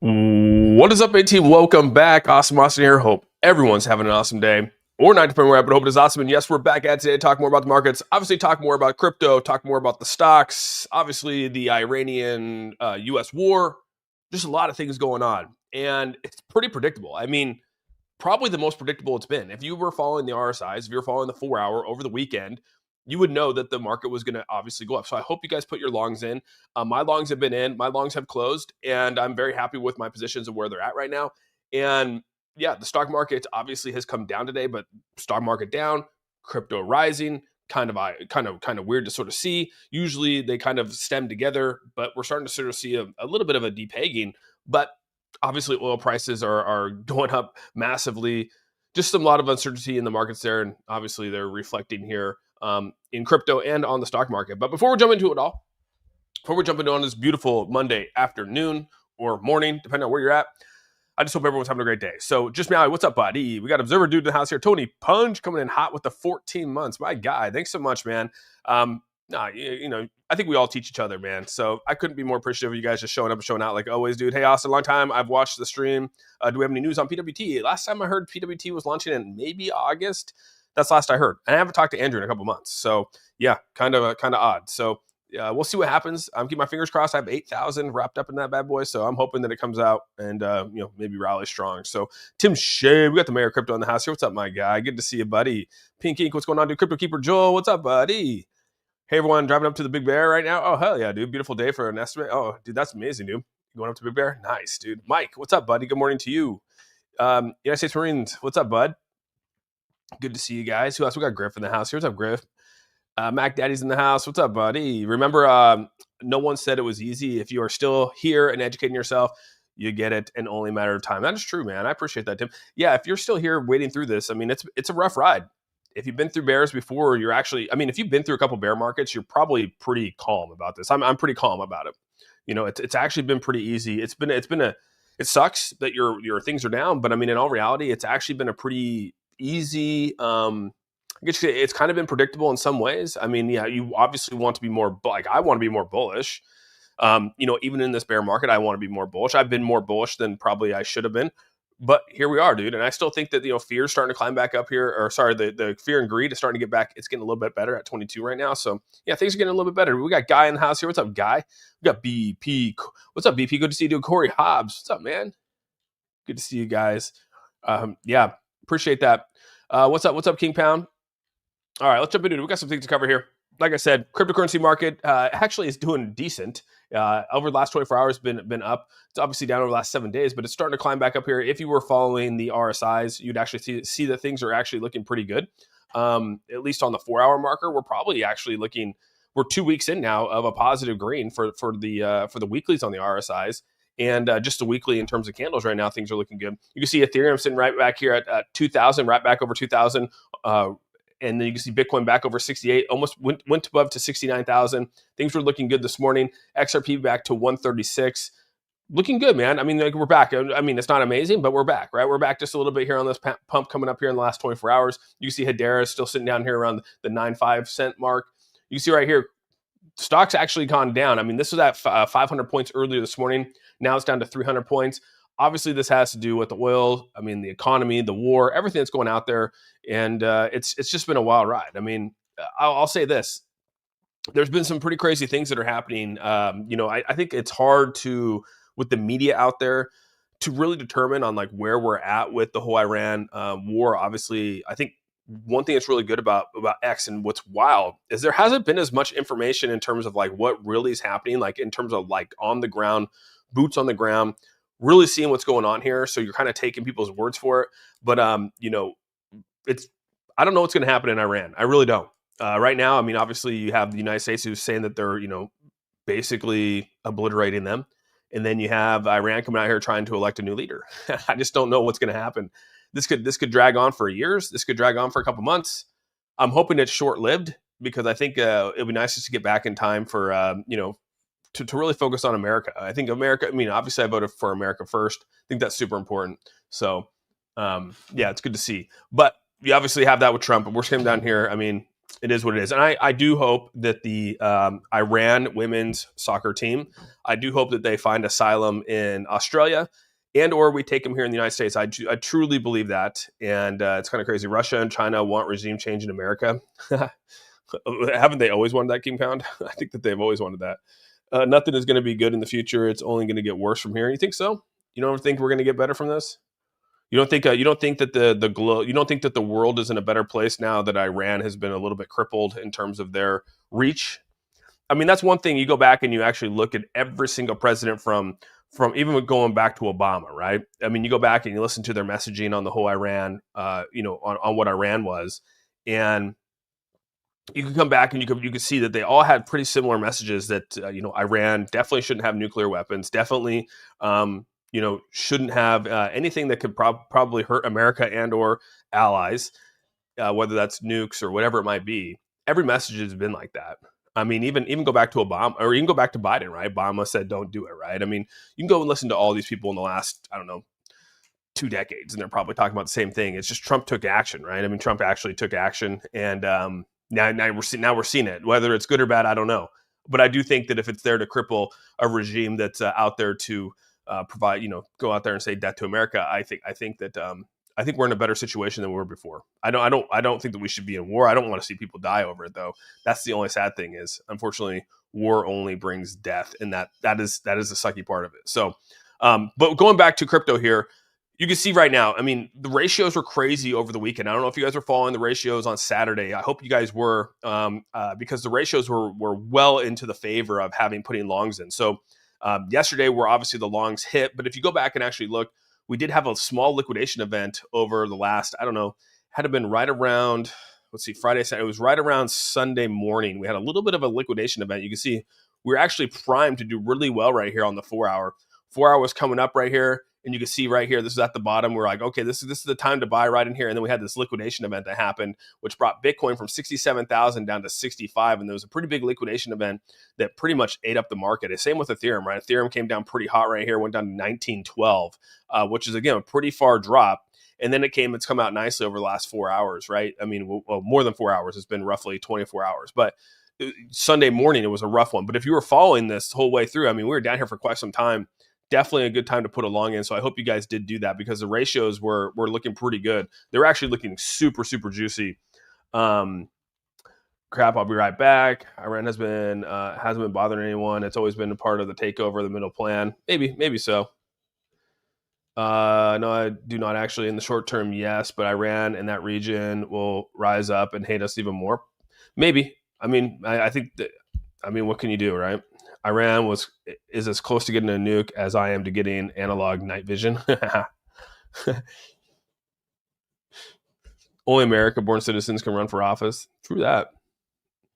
What is up, A team? Welcome back. Awesome Austin here. Hope everyone's having an awesome day or night, depending where you're at, but hope it is awesome. And yes, we're back at today to talk more about the markets. Obviously, talk more about crypto, talk more about the stocks, obviously, the Iranian US war. Just a lot of things going on. And it's pretty predictable. I mean, probably the most predictable it's been. If you were following the RSIs, if you're following the 4 hour over the weekend, you would know that the market was going to obviously go up. So I hope you guys put your longs in. My longs have been in, my longs have closed, and I'm very happy with my positions and where they're at right now. And yeah, the stock market obviously has come down today, but stock market down, crypto rising. Kind of weird to sort of see. Usually they kind of stem together, but we're starting to sort of see a little bit of a depegging. But obviously oil prices are going up massively. Just a lot of uncertainty in the markets there, and obviously they're reflecting here in crypto and on the stock market. But before we jump into it all, before we jump into on this beautiful Monday afternoon or morning, depending on where you're at, I just hope everyone's having a great day. So just Meowie, what's up, buddy? We got Observer Dude in the house here. Tony Punch coming in hot with the 14 months. My guy, thanks so much, man. I think we all teach each other, man. So I couldn't be more appreciative of you guys just showing up and showing out like always, dude. Hey, Austin, long time. I've watched the stream. Do we have any news on PWT? Last time I heard PWT was launching in maybe August. That's last I heard. And I haven't talked to Andrew in a couple months. So yeah, kind of odd. So we'll see what happens. I'm keeping my fingers crossed. I have 8,000 wrapped up in that bad boy, so I'm hoping that it comes out and maybe rally strong. So Tim Shea, we got the Mayor of Crypto in the house here. What's up, my guy? Good to see you, buddy. Pink Ink, what's going on, dude? Crypto Keeper Joel, what's up, buddy? Hey, everyone, driving up to the Big Bear right now. Oh, hell yeah, dude. Beautiful day for an estimate. Oh, dude, that's amazing, dude. Going up to Big Bear? Nice, dude. Mike, what's up, buddy? Good morning to you. United States Marines, what's up, bud? Good to see you guys. Who else? We got Griff in the house here. What's up, Griff? Mac Daddy's in the house. What's up, buddy? Remember, no one said it was easy. If you are still here and educating yourself, you get it in only a matter of time. That is true, man. I appreciate that, Tim. Yeah, if you're still here waiting through this, I mean, it's a rough ride. If you've been through bears before, you're actually, I mean, if you've been through a couple bear markets, you're probably pretty calm about this. I'm pretty calm about it. It's actually been pretty easy. It sucks that your things are down, but I mean, in all reality, it's actually been a pretty easy. I guess it's kind of been predictable in some ways. I mean, yeah, you obviously want to be more like I want to be more bullish. Even in this bear market, I want to be more bullish. I've been more bullish than probably I should have been, but here we are, dude. And I still think that fear is starting to climb back up here, or sorry, the fear and greed is starting to get back. It's getting a little bit better at 22 right now. So yeah, things are getting a little bit better. We got Guy in the house here. What's up, Guy? We got BP. What's up, BP? Good to see you, dude. Corey Hobbs. What's up, man? Good to see you guys. Yeah, appreciate that. What's up? What's up, King Pound? All right, let's jump into it. We got some things to cover here. Like I said, cryptocurrency market actually is doing decent. Over the last 24 hours, been up. It's obviously down over the last 7 days, but it's starting to climb back up here. If you were following the RSIs, you'd actually see that things are actually looking pretty good. At least on the 4 hour marker, we're probably actually looking. We're 2 weeks in now of a positive green for the weeklies on the RSIs. And just a weekly in terms of candles right now, things are looking good. You can see Ethereum sitting right back here at 2,000, right back over 2,000. And then you can see Bitcoin back over 68, almost went above to 69,000. Things were looking good this morning. XRP back to 136. Looking good, man. I mean, like, we're back. I mean, it's not amazing, but we're back, right? We're back just a little bit here on this pump coming up here in the last 24 hours. You can see Hedera is still sitting down here around the 95 cent mark. You can see right here, stock's actually gone down. I mean, this was at 500 points earlier this morning. Now it's down to 300 points. Obviously, this has to do with the oil. I mean, the economy, the war, everything that's going out there, and it's just been a wild ride. I mean, I'll say this: there's been some pretty crazy things that are happening. I think it's hard with the media out there to really determine on like where we're at with the whole Iran war. Obviously, I think one thing that's really good about X and what's wild is there hasn't been as much information in terms of like what really is happening, like in terms of like on the ground, boots on the ground, really seeing what's going on here. So you're kind of taking people's words for it. But it's I don't know what's going to happen in Iran. I really don't. Right now, I mean, obviously you have the United States who's saying that they're basically obliterating them, and then you have Iran coming out here trying to elect a new leader. I just don't know what's going to happen. This could drag on for years. This could drag on for a couple months. I'm hoping it's short lived because I think it'd be nice just to get back in time for to really focus on America. I think America, I mean, obviously I voted for America first. I think that's super important. So, yeah, it's good to see. But you obviously have that with Trump, and we're sitting down here. I mean, It is what it is. And I do hope that the Iran women's soccer team, I do hope that they find asylum in Australia and or we take them here in the United States. I truly believe that. And it's kind of crazy. Russia and China want regime change in America. Haven't they always wanted that, King Pound? I think that they've always wanted that. Nothing is going to be good in the future. It's only going to get worse from here. You think so? You don't think we're going to get better from this? You don't think that you don't think that the world is in a better place now that Iran has been a little bit crippled in terms of their reach? I mean, that's one thing. You go back and you actually look at every single president from even going back to Obama, right? I mean, you go back and you listen to their messaging on the whole Iran, on what Iran was, and you can come back and you could see that they all had pretty similar messages that Iran definitely shouldn't have nuclear weapons, definitely shouldn't have anything that could probably hurt America and or allies, whether that's nukes or whatever it might be. Every message has been like that. I mean, even go back to Obama, or even go back to Biden, right? Obama said, "Don't do it," right? I mean, you can go and listen to all these people in the last, I don't know, 2 decades, and they're probably talking about the same thing. It's just Trump took action, right? I mean, Trump actually took action, and now we're seeing it. Whether it's good or bad, I don't know. But I do think that if it's there to cripple a regime that's out there to provide, go out there and say death to America, I think that I think we're in a better situation than we were before. I don't think that we should be in war. I don't want to see people die over it, though. That's the only sad thing is, unfortunately, war only brings death, and that is the sucky part of it. So, but going back to crypto here, you can see right now, I mean, the ratios were crazy over the weekend. I don't know if you guys were following the ratios on Saturday. I hope you guys were, because the ratios were well into the favor of putting longs in. So yesterday, were obviously the longs hit, but if you go back and actually look, we did have a small liquidation event over the last, I don't know, had to been right around, let's see, Friday, Saturday. It was right around Sunday morning. We had a little bit of a liquidation event. You can see we're actually primed to do really well right here on the 4 hour. 4 hour was coming up right here. And you can see right here, this is at the bottom. We're like, okay, this is the time to buy right in here. And then we had this liquidation event that happened, which brought Bitcoin from 67,000 down to 65. And there was a pretty big liquidation event that pretty much ate up the market. And same with Ethereum, right? Ethereum came down pretty hot right here, went down to 1912, which is, again, a pretty far drop. And then it's come out nicely over the last 4 hours, right? I mean, well, more than 4 hours. It's been roughly 24 hours. But Sunday morning, it was a rough one. But if you were following this whole way through, I mean, we were down here for quite some time. Definitely a good time to put a long in. So I hope you guys did do that because the ratios were looking pretty good. They were actually looking super, super juicy. Crap, I'll be right back. Iran hasn't been bothering anyone. It's always been a part of the takeover, the middle plan. Maybe so. No, I do not actually in the short term, yes, but Iran and that region will rise up and hate us even more. Maybe. I mean, I think that, what can you do, right? Iran is as close to getting a nuke as I am to getting analog night vision. Only America-born citizens can run for office. True that.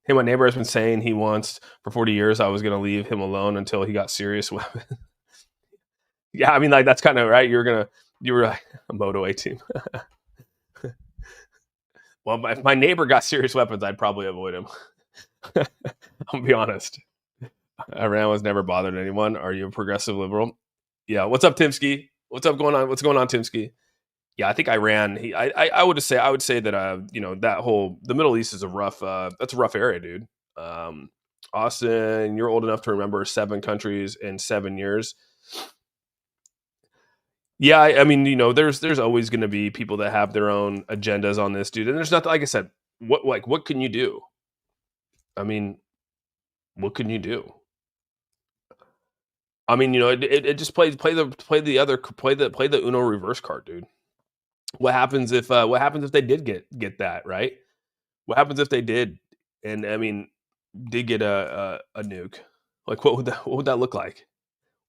Hey, my neighbor has been saying he wants, for 40 years, I was going to leave him alone until he got serious weapons. Yeah, I mean, like, that's kind of right. You were like a Moto A team. Well, if my neighbor got serious weapons, I'd probably avoid him. I'll be honest. Iran was never bothered anyone. Are you a progressive liberal? Yeah. What's up, Timsky? What's going on, Timsky? Yeah, I think Iran. I would say that that whole the Middle East is that's a rough area, dude. Austin, you're old enough to remember 7 countries in 7 years. Yeah, I mean, there's always going to be people that have their own agendas on this, dude. And there's nothing, like I said, what can you do? I mean, what can you do? I mean, it just play the Uno reverse card, dude. What happens if they did get that, right? What happens if they did, and I mean, did get a nuke? Like, what would that look like?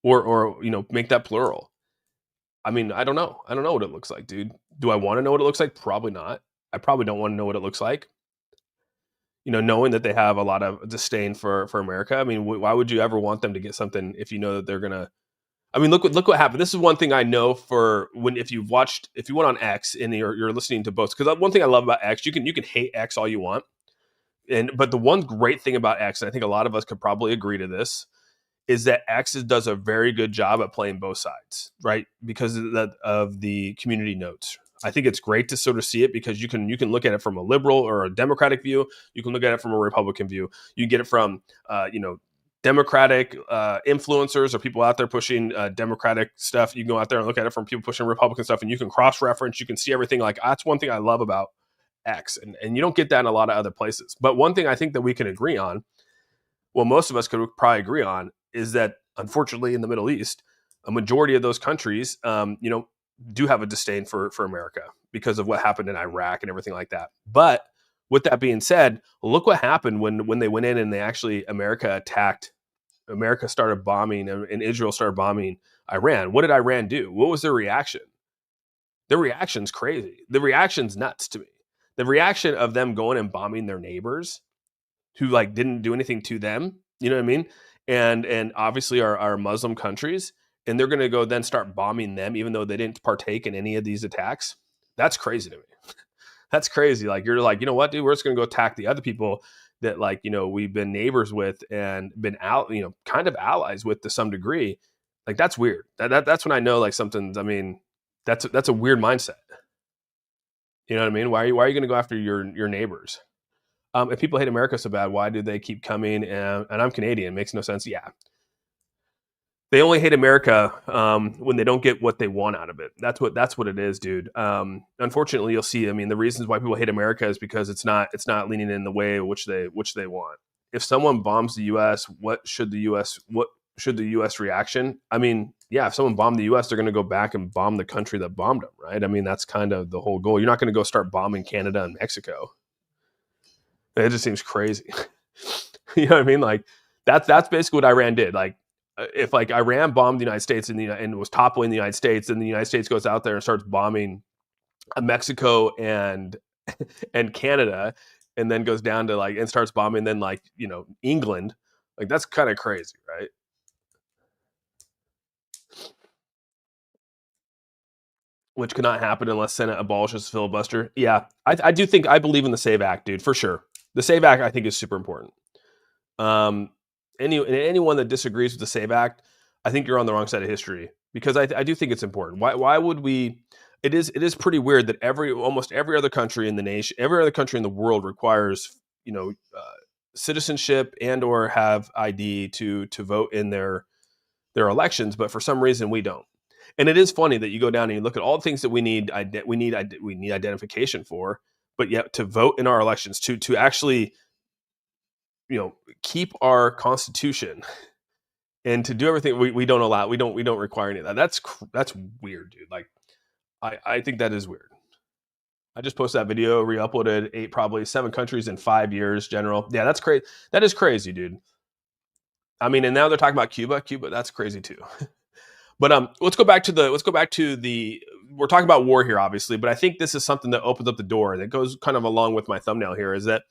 Or make that plural. I mean, I don't know. I don't know what it looks like, dude. Do I want to know what it looks like? Probably not. I probably don't want to know what it looks like. Knowing that they have a lot of disdain for America. I mean, why would you ever want them to get something if you know that they're gonna? I mean, look what happened. This is one thing I know if you went on X and you're listening to both, because one thing I love about X, you can hate X all you want, but the one great thing about X, and I think a lot of us could probably agree to this, is that X does a very good job at playing both sides, right? Because of the community notes. I think it's great to sort of see it because you can look at it from a liberal or a Democratic view. You can look at it from a Republican view. You get it from Democratic influencers or people out there pushing Democratic stuff. You can go out there and look at it from people pushing Republican stuff, and you can cross reference. You can see everything. Like that's one thing I love about X, and you don't get that in a lot of other places. But one thing I think that we can agree on, well, most of us could probably agree on, is that unfortunately in the Middle East, a majority of those countries, do have a disdain for America because of what happened in Iraq and everything like that. But with that being said, look what happened when they went in and America started bombing, and Israel started bombing Iran. What did Iran do? What was their reaction? Their reaction's crazy. The reaction's nuts to me. The reaction of them going and bombing their neighbors who like didn't do anything to them, you know what I mean? And obviously our Muslim countries, and they're going to go then start bombing them even though they didn't partake in any of these attacks. That's crazy to me. That's crazy. Like you're like, you know what, dude, we're just going to go attack the other people that like, we've been neighbors with and been out, kind of allies with to some degree. Like that's weird. That's when I know like something's, I mean, that's a weird mindset. You know what I mean? Why are you going to go after your neighbors? If people hate America so bad, why do they keep coming? And I'm Canadian. Makes no sense. Yeah. They only hate America when they don't get what they want out of it. That's what it is, dude. Unfortunately, you'll see. I mean, the reasons why people hate America is because it's not leaning in the way which they want. If someone bombs the U.S., what should the U.S. reaction? I mean, yeah, if someone bombed the U.S., they're going to go back and bomb the country that bombed them, right? I mean, that's kind of the whole goal. You're not going to go start bombing Canada and Mexico. It just seems crazy. You know what I mean? Like that's basically what Iran did. Like if like Iran bombed the United States and was toppling the United States, and the United States goes out there and starts bombing Mexico and Canada, and then goes down to like and starts bombing then like England, like that's kind of crazy, right? Which could not happen unless Senate abolishes filibuster. Yeah, I do think I believe in the SAVE Act, dude, for sure. The SAVE Act I think is super important. Anyone that disagrees with the SAVE Act, I think you're on the wrong side of history because I do think it's important. Why would we? It is pretty weird that almost every other country in the nation, every other country in the world requires citizenship and or have ID to vote in their elections, but for some reason we don't. And it is funny that you go down and you look at all the things that we need identification for, but yet to vote in our elections, to actually keep our constitution and to do everything we don't allow, we don't require any of that. That's weird, dude. Like I think that is weird. I just posted that video, re-uploaded probably 7 countries in 5 years, general. Yeah, that's crazy. That is crazy, dude. I mean, and now they're talking about Cuba, that's crazy too. But let's go back to the we're talking about war here, obviously, but I think this is something that opens up the door that goes kind of along with my thumbnail here, is that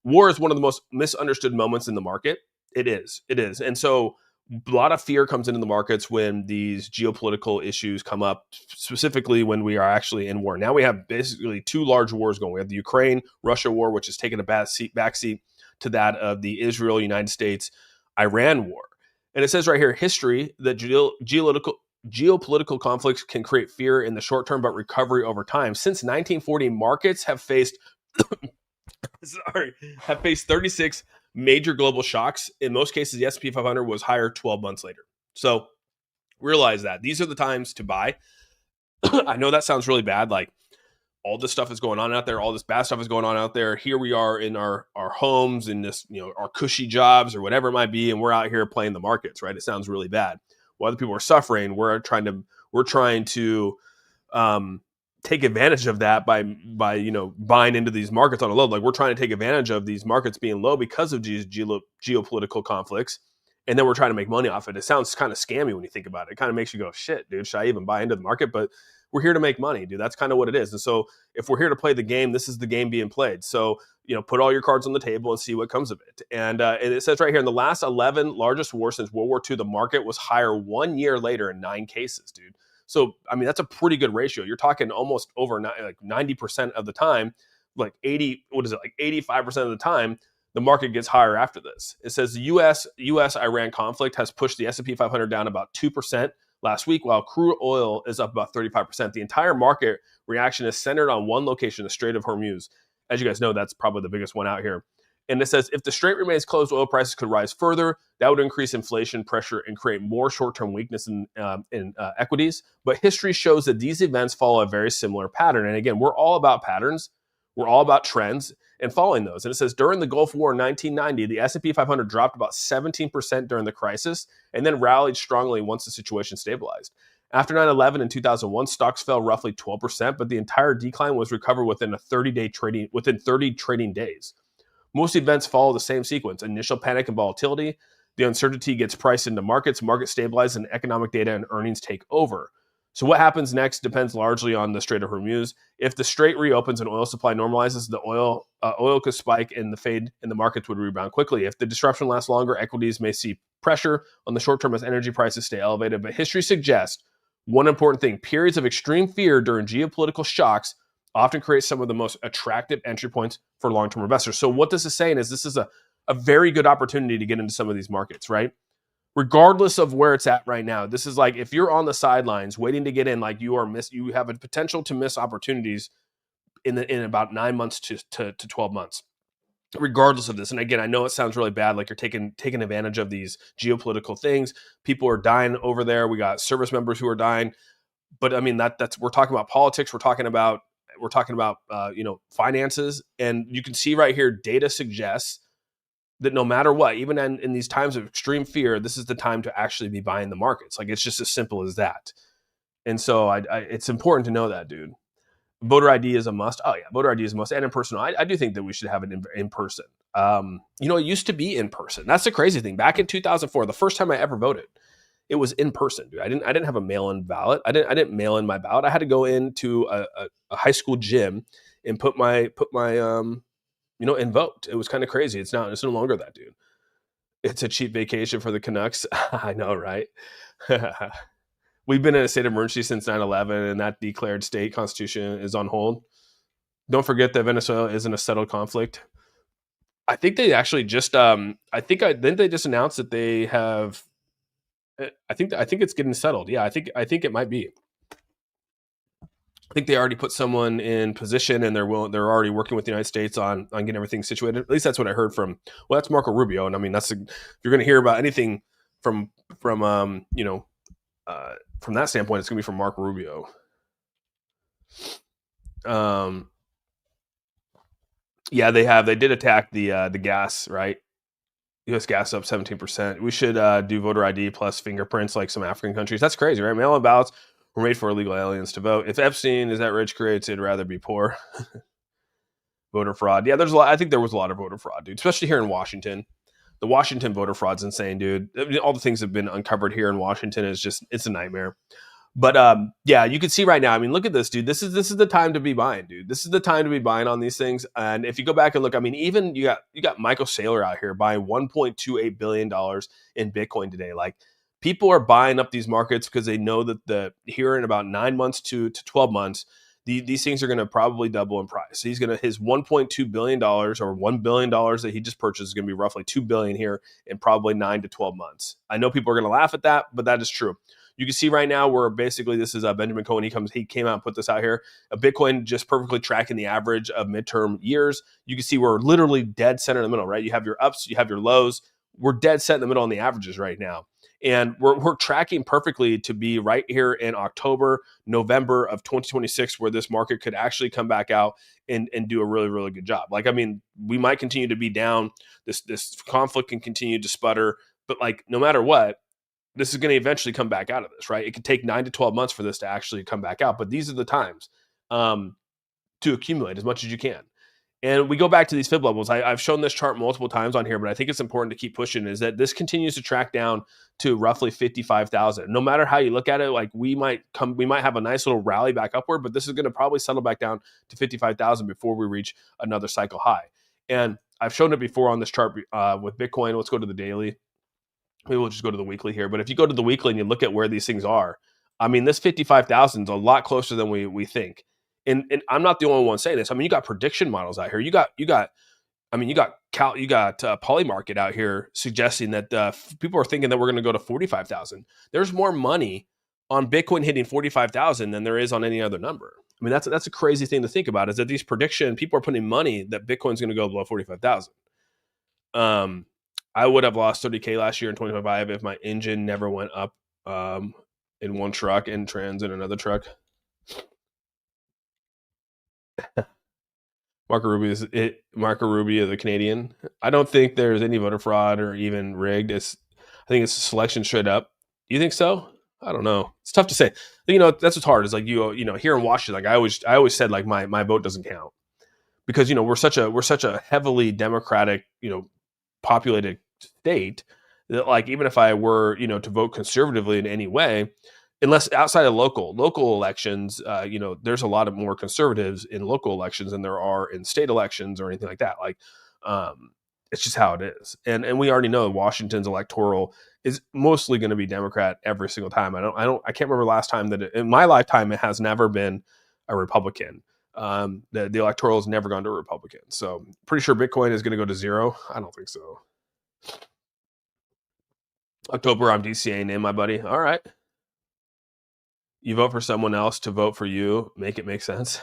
war is one of the most misunderstood moments in the market. It is. And so a lot of fear comes into the markets when these geopolitical issues come up, specifically when we are actually in war. Now we have basically 2 large wars going. We have the Ukraine-Russia war, which has taken a backseat to that of the Israel-United States-Iran war. And it says right here, history, that geopolitical conflicts can create fear in the short term, but recovery over time. Since 1940, markets have faced 36 major global shocks. In most cases, the S&P 500 was higher 12 months later. So realize that these are the times to buy. I know that sounds really bad. Like all this stuff is going on out there. All this bad stuff is going on out there. Here we are in our homes, in this, our cushy jobs or whatever it might be. And we're out here playing the markets, right? It sounds really bad. While other people are suffering, we're trying to take advantage of that by buying into these markets on a low. Like we're trying to take advantage of these markets being low because of these geopolitical conflicts. And then we're trying to make money off it. It sounds kind of scammy when you think about it. It kind of makes you go, shit, dude, should I even buy into the market? But we're here to make money, dude. That's kind of what it is. And so if we're here to play the game, this is the game being played. So, put all your cards on the table and see what comes of it. And it says right here, in the last 11 largest wars since World War II, the market was higher 1 year later in 9 cases, dude. So, I mean, that's a pretty good ratio. You're talking almost over 90% of the time, like 85% of the time, the market gets higher after this. It says the U.S.-Iran conflict has pushed the S&P 500 down about 2% last week, while crude oil is up about 35%. The entire market reaction is centered on one location, the Strait of Hormuz. As you guys know, that's probably the biggest one out here. And it says if the strait remains closed, oil prices could rise further. That would increase inflation pressure and create more short-term weakness in equities. But history shows that these events follow a very similar pattern. And again, we're all about patterns. We're all about trends and following those. And it says during the Gulf War in 1990, the S&P 500 dropped about 17% during the crisis and then rallied strongly once the situation stabilized. After 9/11 in 2001, stocks fell roughly 12%, but the entire decline was recovered within 30 trading days. Most events follow the same sequence: initial panic and volatility. The uncertainty gets priced into markets, markets stabilize, and economic data and earnings take over. So what happens next depends largely on the Strait of Hormuz. If the strait reopens and oil supply normalizes, the oil could spike and the fade in the markets would rebound quickly. If the disruption lasts longer, equities may see pressure on the short term as energy prices stay elevated. But history suggests one important thing: periods of extreme fear during geopolitical shocks often create some of the most attractive entry points for long-term investors. So what this is saying is this is a very good opportunity to get into some of these markets, right? Regardless of where it's at right now. This is like if you're on the sidelines waiting to get in, like you have a potential to miss opportunities in about 9 months to 12 months. Regardless of this. And again, I know it sounds really bad, like you're taking advantage of these geopolitical things. People are dying over there. We got service members who are dying. But I mean, that's we're talking about politics. We're talking about finances. And you can see right here, data suggests that no matter what, even in these times of extreme fear, this is the time to actually be buying the markets. Like it's just as simple as that. And so it's important to know that, dude. Voter ID is a must. Oh yeah, voter ID is a must, and in person. I do think that we should have it in person. It used to be in person. That's the crazy thing. Back in 2004, the first time I ever voted, it was in person, dude. I didn't have a mail-in ballot. I didn't mail in my ballot. I had to go into a high school gym and put my and vote. It was kind of crazy. It's no longer that, dude. It's a cheap vacation for the Canucks. I know, right? We've been in a state of emergency since 9/11, and that declared state constitution is on hold. Don't forget that Venezuela isn't a settled conflict. I think they actually just then they just announced that they have. I think it's getting settled. Yeah, I think it might be. I think they already put someone in position, and they're already working with the United States on getting everything situated. At least that's what I heard from. Well, that's Marco Rubio, and I mean if you're going to hear about anything from that standpoint, it's going to be from Marco Rubio. Yeah, they did attack the gas, right? U.S. gas up 17%. We should do voter ID plus fingerprints like some African countries. That's crazy, right? Mail-in ballots were made for illegal aliens to vote. If Epstein is that rich creates, it'd rather be poor. Voter fraud. Yeah, I think there was a lot of voter fraud, dude, especially here in Washington. The Washington voter fraud's insane, dude. All the things that have been uncovered here in Washington it's a nightmare. But yeah, you can see right now. I mean, look at this, dude. This is the time to be buying, dude. This is the time to be buying on these things. And if you go back and look, I mean, even you got Michael Saylor out here buying $1.28 billion in Bitcoin today. Like people are buying up these markets because they know that here in about 9 months to 12 months, these things are going to probably double in price. So his $1.2 billion or $1 billion that he just purchased is going to be roughly $2 billion here in probably 9 to 12 months. I know people are going to laugh at that, but that is true. You can see right now where basically this is Benjamin Cohen. He came out and put this out here. A Bitcoin just perfectly tracking the average of midterm years. You can see we're literally dead center in the middle, right? You have your ups, you have your lows. We're dead set in the middle on the averages right now. And we're tracking perfectly to be right here in October, November of 2026, where this market could actually come back out and do a really, really good job. Like, I mean, we might continue to be down. This conflict can continue to sputter, but like no matter what, this is going to eventually come back out of this, right? It could take 9 to 12 months for this to actually come back out, but these are the times to accumulate as much as you can. And we go back to these fib levels. I've shown this chart multiple times on here, but I think it's important to keep pushing is that this continues to track down to roughly 55,000. No matter how you look at it, like we might have a nice little rally back upward, but this is going to probably settle back down to 55,000 before we reach another cycle high. And I've shown it before on this chart with Bitcoin. Let's go to the daily. Maybe we'll just go to the weekly here. But if you go to the weekly and you look at where these things are, I mean, this 55,000 is a lot closer than we think. And I'm not the only one saying this. I mean, you got prediction models out here. You got Polymarket out here suggesting that people are thinking that we're going to go to 45,000. There's more money on Bitcoin hitting 45,000 than there is on any other number. I mean, that's a crazy thing to think about, is that these prediction people are putting money that Bitcoin's going to go below 45,000. I would have lost 30K last year in 2025 if my engine never went up in one truck and trans in another truck. Marco Rubio, the Canadian. I don't think there's any voter fraud or even rigged. I think it's a selection straight up. You think so? I don't know. It's tough to say. You know, that's what's hard. Is like you know here in Washington, like I always said, like my vote doesn't count because you know we're such a heavily Democratic populated state that like even if I were to vote conservatively in any way, unless outside of local elections, there's a lot of more conservatives in local elections than there are in state elections or anything like that. Like, it's just how it is, and we already know Washington's electoral is mostly going to be Democrat every single time. I can't remember last time that in my lifetime it has never been a Republican. The electoral has never gone to a Republican, so pretty sure Bitcoin is going to go to zero. I don't think so. October, I'm DCAing in, my buddy. All right. You vote for someone else to vote for you. Make it make sense.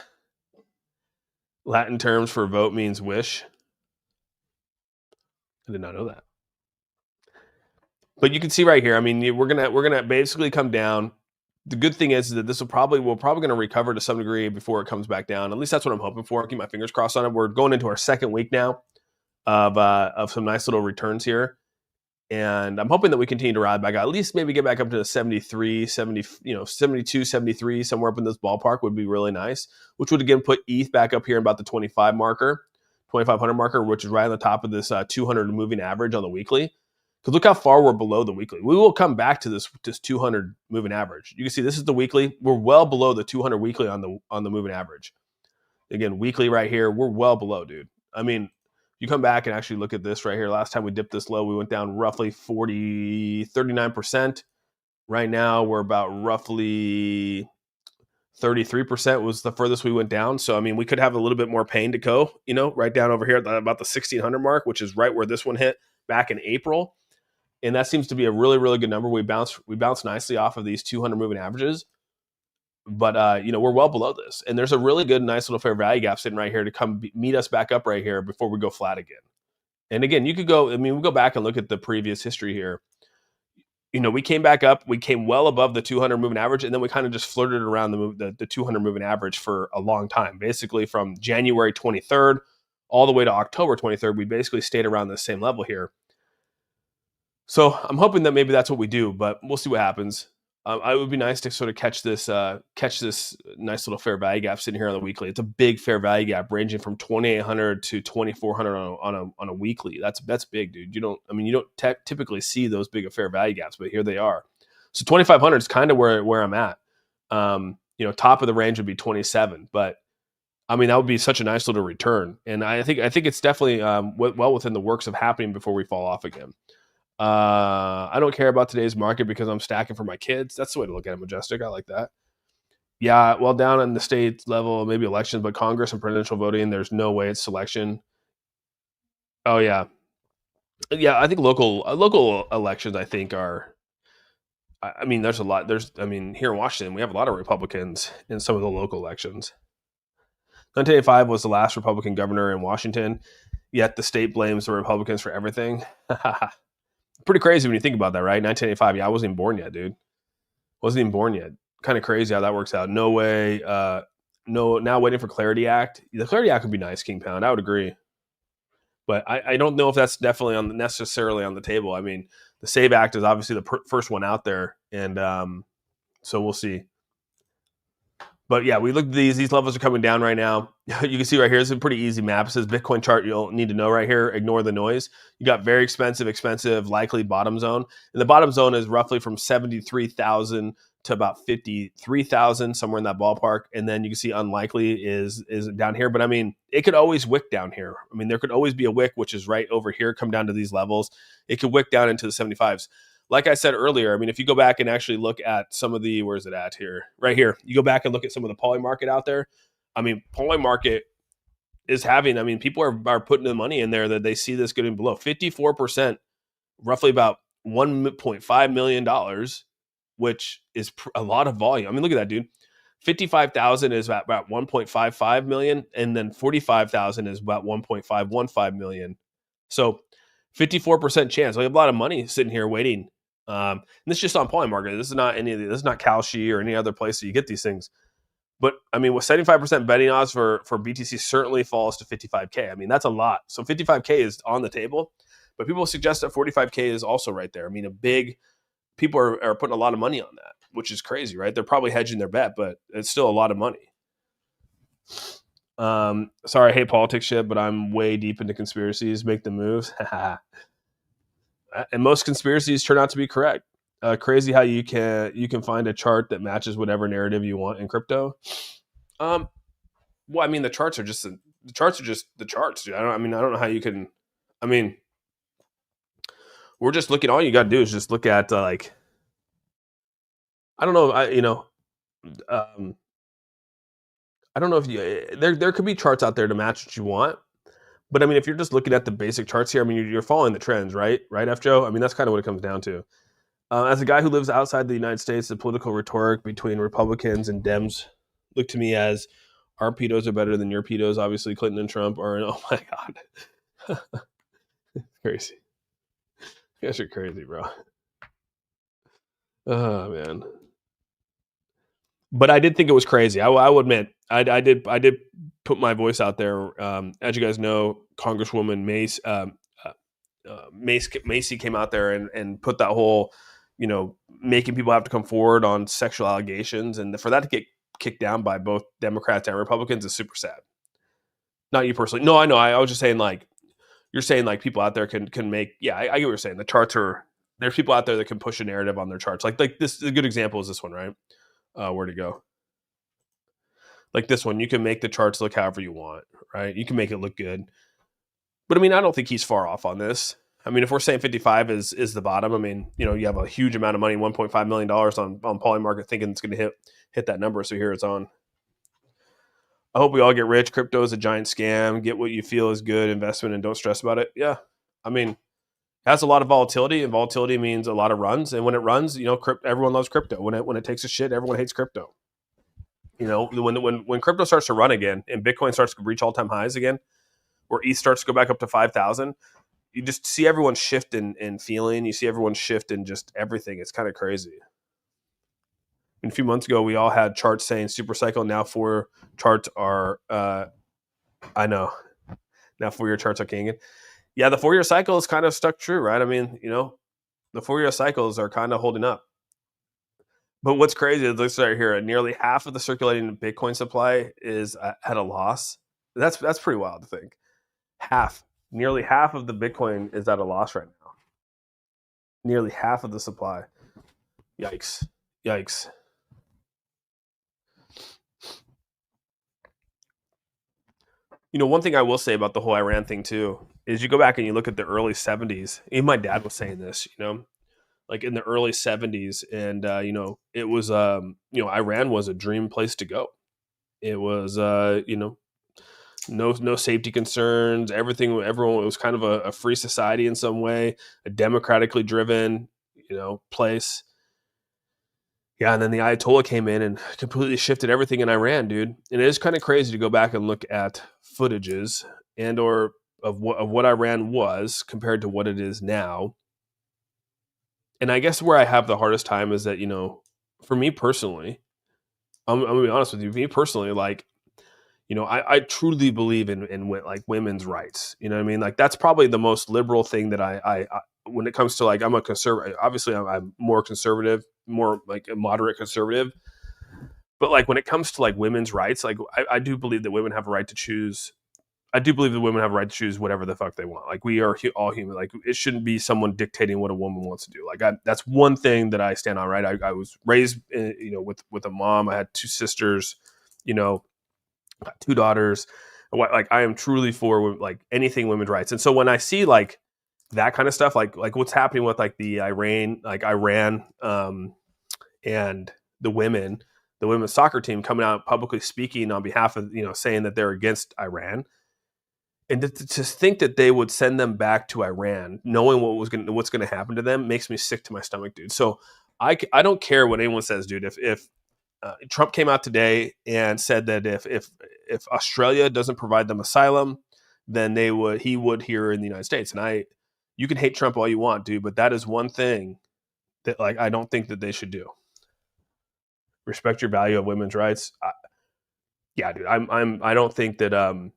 Latin terms for vote means wish. I did not know that. But you can see right here. I mean, we're gonna basically come down. The good thing is that we're probably going to recover to some degree before it comes back down. At least that's what I'm hoping for. I'll keep my fingers crossed on it. We're going into our second week now of some nice little returns here. And I'm hoping that we continue to ride back, at least maybe get back up to the 73, 70, 72, 73, somewhere up in this ballpark would be really nice, which would again put ETH back up here about the 25 marker, 2,500 marker, which is right on the top of this 200 moving average on the weekly. Because look how far we're below the weekly. We will come back to this 200 moving average. You can see this is the weekly. We're well below the 200 weekly on the moving average. Again, weekly right here, we're well below, dude. I mean, you come back and actually look at this right here. Last time we dipped this low, we went down roughly 39%. Right now, we're about roughly 33% was the furthest we went down. So, I mean, we could have a little bit more pain to go, right down over here at about the 1,600 mark, which is right where this one hit back in April. And that seems to be a really, really good number. We bounced nicely off of these 200 moving averages. But, we're well below this. And there's a really good, nice little fair value gap sitting right here to come meet us back up right here before we go flat again. And again, you could go, we'll go back and look at the previous history here. We came back up. We came well above the 200 moving average. And then we kind of just flirted around the 200 moving average for a long time. Basically from January 23rd all the way to October 23rd, we basically stayed around the same level here. So I'm hoping that maybe that's what we do, but we'll see what happens. It would be nice to sort of catch this nice little fair value gap sitting here on the weekly. It's a big fair value gap ranging from 2,800 to 2,400 on a weekly. That's big, dude. You don't typically see those big of fair value gaps, but here they are. So 2,500 is kind of where I'm at. Top of the range would be 27, but I mean that would be such a nice little return, and I think it's definitely well within the works of happening before we fall off again. I don't care about today's market because I'm stacking for my kids. That's the way to look at it, Majestic. I like that. Yeah, well, down on the state level, maybe elections, but Congress and presidential voting, there's no way it's selection. Oh yeah, I think local elections, I think are. I mean, there's a lot. Here in Washington, we have a lot of Republicans in some of the local elections. 1985 was the last Republican governor in Washington, yet the state blames the Republicans for everything. Pretty crazy when you think about that, right? 1985. Yeah, I wasn't even born yet, dude. Wasn't even born yet. Kind of crazy how that works out. No way. Now waiting for Clarity Act. The Clarity Act would be nice, King Pound. I would agree. But I don't know if that's definitely necessarily on the table. I mean, the SAVE Act is obviously the first one out there. And so we'll see. But yeah, we look at these levels are coming down right now. You can see right here, it's a pretty easy map. It says Bitcoin chart you'll need to know right here. Ignore the noise. You got very expensive, likely bottom zone. And the bottom zone is roughly from 73,000 to about 53,000, somewhere in that ballpark. And then you can see unlikely is down here. But I mean, it could always wick down here. I mean, there could always be a wick, which is right over here, come down to these levels. It could wick down into the 75s. Like I said earlier, I mean, if you go back and actually look at some of the, where's it at here? Right here. You go back and look at some of the poly market out there. I mean, poly market is having, people are putting the money in there that they see this getting below 54%, roughly about $1.5 million which is a lot of volume. I mean, look at that, dude. 55,000 is about 1.55 million, and then 45,000 is about 1.515 million. So 54% chance. We have a lot of money sitting here waiting. And this is just on Polymarket. This is not this is not Kalshi or any other place that you get these things. But I mean, with 75% betting odds for BTC certainly falls to 55K. I mean, that's a lot. So 55K is on the table, but people suggest that 45K is also right there. I mean, people are putting a lot of money on that, which is crazy, right? They're probably hedging their bet, but it's still a lot of money. Sorry, I hate politics shit, but I'm way deep into conspiracies. Make the moves. And most conspiracies turn out to be correct. Crazy how you can find a chart that matches whatever narrative you want in crypto. Well, I mean, the charts are just the charts. Dude. I don't know how you can. I mean, we're just looking. All you got to do is just look at like. I don't know. I don't know if there could be charts out there to match what you want. But I mean, if you're just looking at the basic charts here, I mean, you're following the trends, right? Right, F. Joe? I mean, that's kind of what it comes down to. As a guy who lives outside the United States, the political rhetoric between Republicans and Dems look to me as our pedos are better than your pedos. Obviously, Clinton and Trump are. Oh my god, crazy! You guys are crazy, bro. Oh man. But I did think it was crazy. I will admit, I did put my voice out there. As you guys know, Congresswoman Macy came out there and put that whole, making people have to come forward on sexual allegations, and for that to get kicked down by both Democrats and Republicans is super sad. Not you personally. No, I know. I was just saying, like, you're saying like people out there can make. Yeah, I get what you're saying. The charts are. There's people out there that can push a narrative on their charts. Like this. A good example is this one, right? Where to go? Like this one, you can make the charts look however you want, right? You can make it look good. But I mean, I don't think he's far off on this. I mean, if we're saying 55 is the bottom, I mean, you have a huge amount of money, $1.5 million on Polymarket, thinking it's going to hit that number. So here it's on. I hope we all get rich. Crypto is a giant scam. Get what you feel is good investment and don't stress about it. Yeah. I mean, it has a lot of volatility, and volatility means a lot of runs. And when it runs, everyone loves crypto. When it takes a shit, everyone hates crypto. When crypto starts to run again and Bitcoin starts to reach all-time highs again, or ETH starts to go back up to 5,000, you just see everyone shift in feeling. You see everyone shift in just everything. It's kind of crazy. A few months ago, we all had charts saying super cycle. Now 4 charts are, I know. Now 4-year charts are king. Yeah, the 4-year cycle is kind of stuck true, right? I mean, the 4-year cycles are kind of holding up. But what's crazy is this right here. Nearly half of the circulating Bitcoin supply is at a loss. That's pretty wild to think. Nearly half of the Bitcoin is at a loss right now. Nearly half of the supply. Yikes. One thing I will say about the whole Iran thing too is you go back and you look at the early 70s. Even my dad was saying this, like in the early 70s, and it was Iran was a dream place to go. It was no safety concerns, everyone, it was kind of a free society in some way, a democratically driven place. Yeah, and then the Ayatollah came in and completely shifted everything in Iran, dude. And it is kind of crazy to go back and look at footages or of what Iran was compared to what it is now. And I guess where I have the hardest time is that, for me personally, I'm going to be honest with you, me personally, like, I truly believe in like women's rights. You know what I mean? Like, that's probably the most liberal thing that I when it comes to, like, I'm a conservative. Obviously, I'm more conservative, more like a moderate conservative. But like when it comes to like women's rights, like I do believe that women have a right to choose. I do believe that women have a right to choose whatever the fuck they want. Like, we are all human. Like, it shouldn't be someone dictating what a woman wants to do. Like, that's one thing that I stand on. Right? I was raised, with a mom. I had 2 sisters. Got 2 daughters. Like, I am truly for like anything women's rights. And so when I see like that kind of stuff, like what's happening with like the Iran, and the women's soccer team coming out publicly speaking on behalf of, saying that they're against Iran, and to think that they would send them back to Iran, knowing what's going to happen to them, makes me sick to my stomach, dude. So I don't care what anyone says, dude. If Trump came out today and said that if Australia doesn't provide them asylum, then he would here in the United States. And you can hate Trump all you want, dude, but that is one thing that like I don't think that they should do. Respect your value of women's rights. Yeah, dude. I don't think that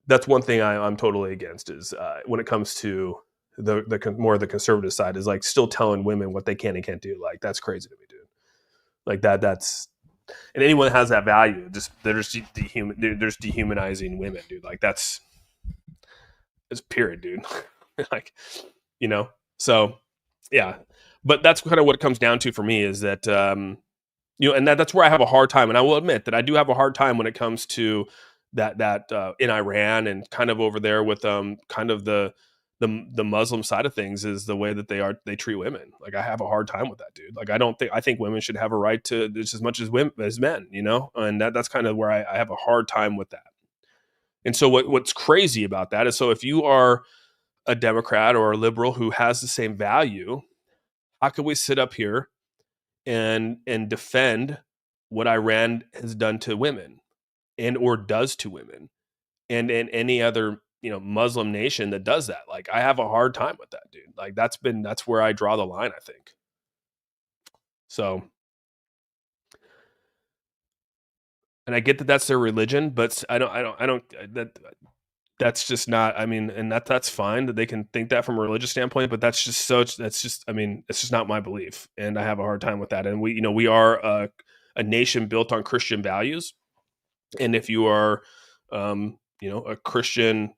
that's one thing I'm totally against is when it comes to the more of the conservative side is like still telling women what they can and can't do. Like that's crazy to me, dude. Like that's and anyone that has that value, they're just dehumanizing women, dude. Like it's period, dude. Like, you know, so yeah, but that's kind of what it comes down to for me is that, and that's where I have a hard time. And I will admit that I do have a hard time when it comes to that in Iran and kind of over there with kind of the Muslim side of things is the way that they treat women. Like I have a hard time with that, dude. Like I think women should have a right to just as much as men, and that's kind of where I have a hard time with that. And so what's crazy about that is, so if you are a Democrat or a liberal who has the same value, how can we sit up here and defend what Iran has done to women and or does to women and any other Muslim nation that does that? Like I have a hard time with that, dude. Like that's where I draw the line, I think. So, and I get that that's their religion, but I don't that's just not, I mean, and that's fine that they can think that from a religious standpoint, but that's just I mean, it's just not my belief. And I have a hard time with that. And we are a nation built on Christian values. And if you are, a Christian,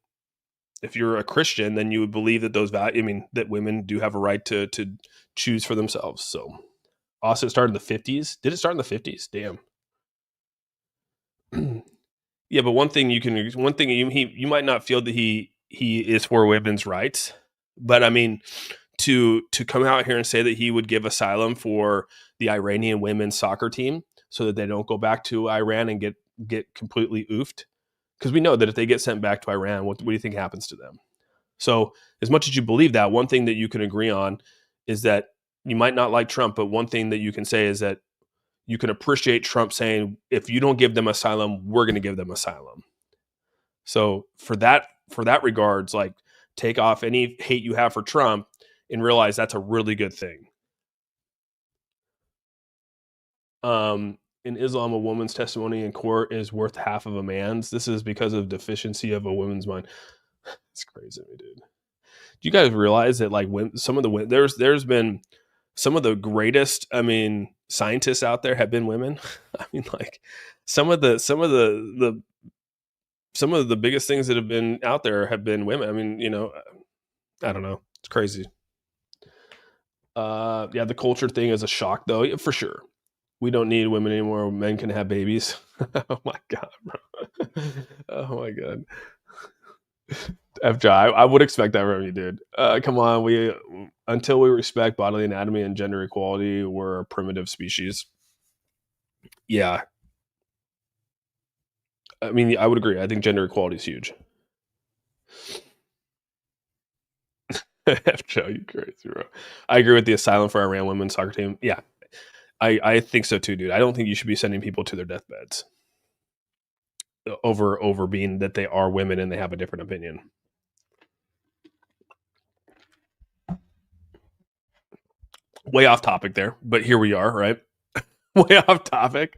if you're a Christian, then you would believe that those values, I mean, that women do have a right to choose for themselves. So also it started in the 50s. Did it start in the 50s? Damn. Yeah, but one thing you might not feel that he is for women's rights, but I mean, to come out here and say that he would give asylum for the Iranian women's soccer team so that they don't go back to Iran and get completely oofed, because we know that if they get sent back to Iran, what do you think happens to them? So as much as you believe that, one thing that you can agree on is that you might not like Trump, but one thing that you can say is that you can appreciate Trump saying, if you don't give them asylum, we're going to give them asylum. So for that regards, like take off any hate you have for Trump and realize that's a really good thing. In Islam, a woman's testimony in court is worth half of a man's. This is because of deficiency of a woman's mind. It's crazy, dude. Do you guys realize that like there's been some of the greatest, I mean, scientists out there have been women? I mean, like some of the biggest things that have been out there have been women. I mean, I don't know. It's crazy. Yeah, the culture thing is a shock though, for sure. We don't need women anymore. Men can have babies. Oh my God, bro. Oh my God. FJ, I would expect that from you, dude. Come on, until we respect bodily anatomy and gender equality, we're a primitive species. Yeah, I mean, I would agree. I think gender equality is huge. FJ, you crazy, bro. I agree with the asylum for Iran women's soccer team. Yeah, I think so too, dude. I don't think you should be sending people to their deathbeds over being that they are women and they have a different opinion. Way off topic there, but here we are, right? Way off topic.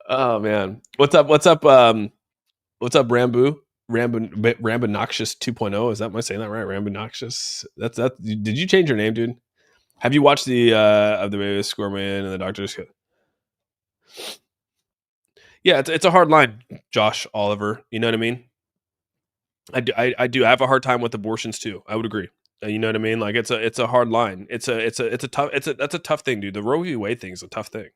Oh man, what's up? What's up? What's up, Rambo? Rambonoxious 2.0. Is that, am I saying that right? Rambonoxious. That's that. Did you change your name, dude? Have you watched the of the Baby Squirman and the Doctor's? Yeah, it's a hard line, Josh Oliver. You know what I mean? I do. I have a hard time with abortions too. I would agree. You know what I mean? Like it's a hard line. That's a tough thing, dude. The Roe v. Wade thing is a tough thing.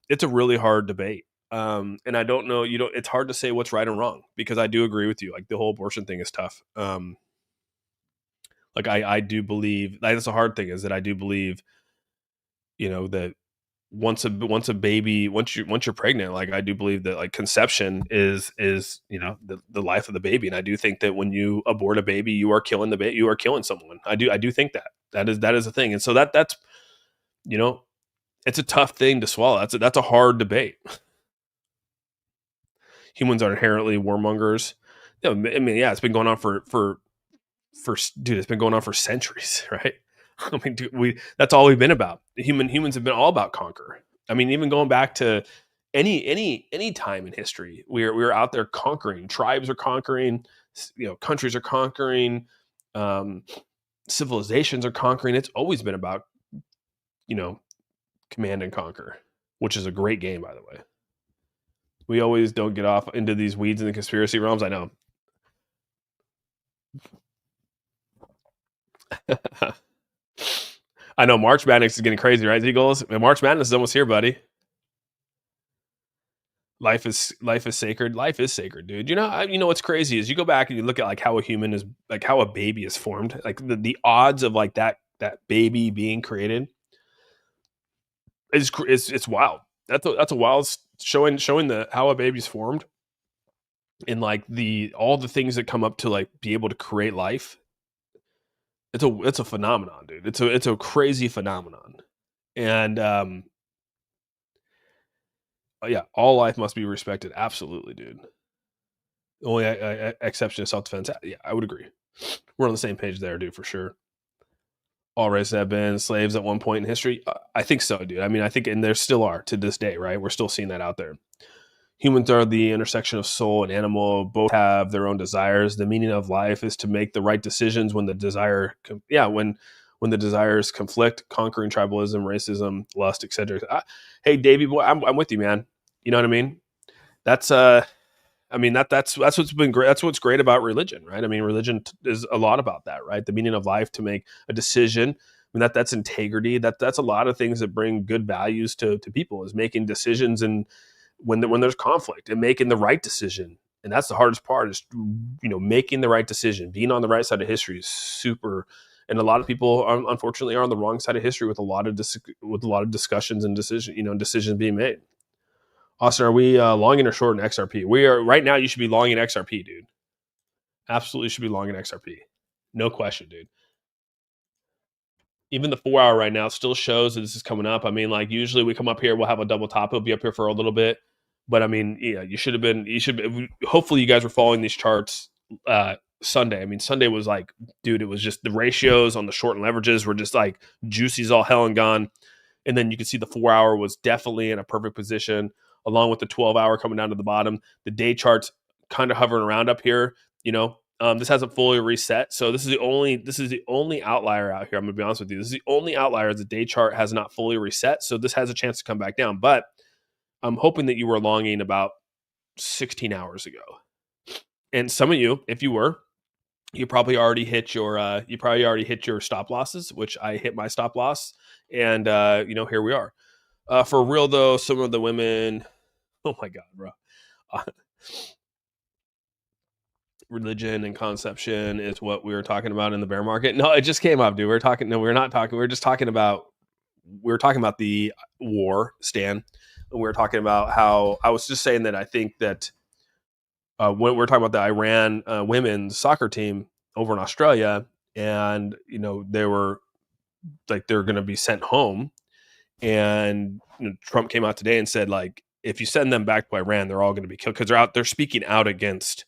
It's a really hard debate. And I don't know, it's hard to say what's right and wrong, because I do agree with you. Like the whole abortion thing is tough. Like I do believe, like, that's a hard thing, is that I do believe, that once you're pregnant, like I do believe that like conception is the life of the baby. And I do think that when you abort a baby, you are killing the baby, you are killing someone. I do think that is a thing. And so that's, it's a tough thing to swallow. That's a hard debate. Humans are inherently warmongers. I mean, yeah, it's been going on for dude, it's been going on for centuries, right? I mean, dude, that's all we've been about. Humans have been all about conquer. I mean, even going back to any time in history, we're out there conquering. Tribes are conquering, countries are conquering, civilizations are conquering. It's always been about, command and conquer, which is a great game, by the way. We always don't get off into these weeds in the conspiracy realms. I know. I know March Madness is getting crazy, right, Eagles? March Madness is almost here, buddy. Life is sacred. Life is sacred, dude. What's crazy is you go back and you look at like how a human is, like how a baby is formed, like the odds of like that baby being created is it's wild. That's a wild showing the how a baby's formed, and like all the things that come up to like be able to create life. It's a phenomenon, dude. It's a crazy phenomenon, and yeah, all life must be respected. Absolutely, dude. The only exception is self-defense. Yeah, I would agree. We're on the same page there, dude, for sure. All races have been slaves at one point in history. I think so, dude. I mean, I think, and there still are to this day, right? We're still seeing that out there. Humans are the intersection of soul and animal. Both have their own desires. The meaning of life is to make the right decisions when the when the desires conflict, conquering tribalism, racism, lust, etc. Hey, Davey boy, I'm with you, man. You know what I mean? That's that's what's been great. That's what's great about religion, right? I mean, religion is a lot about that, right? The meaning of life, to make a decision. I mean, that's integrity. That's a lot of things that bring good values to people, is making decisions, and when there's conflict, and making the right decision. And that's the hardest part, is making the right decision. Being on the right side of history is super. And a lot of people, unfortunately, are on the wrong side of history with a lot of discussions and decisions being made. Austin, are we longing or short in XRP? We are right now. You should be longing XRP, dude. Absolutely should be longing XRP. No question, dude. Even the 4 hour right now still shows that this is coming up. I mean, like usually we come up here, we'll have a double top. It'll be up here for a little bit. But I mean, yeah, hopefully you guys were following these charts Sunday. I mean, Sunday was like, dude, it was just the ratios on the short and leverages were just like juicy as all hell and gone. And then you can see the 4 hour was definitely in a perfect position, along with the 12 hour coming down to the bottom. The day charts kind of hovering around up here. This hasn't fully reset, so this is the only outlier out here. I'm gonna be honest with you. This is the only outlier. The day chart has not fully reset, so this has a chance to come back down. But I'm hoping that you were longing about 16 hours ago, and some of you, if you were, you probably already hit your stop losses, which I hit my stop loss, and here we are. For real though, some of the women, oh my god, bro. Religion and conception is what we were talking about in the bear market. No, it just came up, dude. We're not talking. We were talking about the war, Stan. And we were talking about how I was just saying that I think that when we're talking about the Iran women's soccer team over in Australia, and they were like, they're going to be sent home, and Trump came out today and said, like, if you send them back to Iran, they're all going to be killed, because they're speaking out against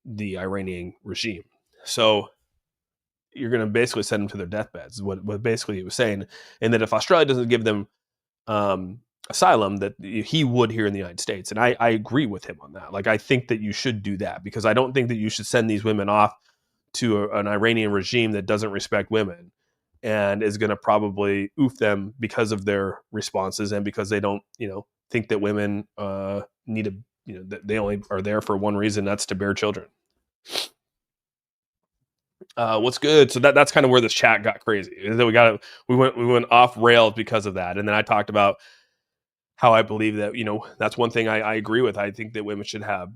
the Iranian regime. So you're going to basically send them to their deathbeds, is what basically he was saying. And that if Australia doesn't give them asylum, that he would here in the United States. And I agree with him on that. Like, I think that you should do that, because I don't think that you should send these women off to an Iranian regime that doesn't respect women and is going to probably oof them because of their responses, and because they don't, think that women need to, they only are there for one reason, that's to bear children. What's good? So that's kind of where this chat got crazy. We went off rails because of that. And then I talked about how I believe that, that's one thing I agree with. I think that women should have,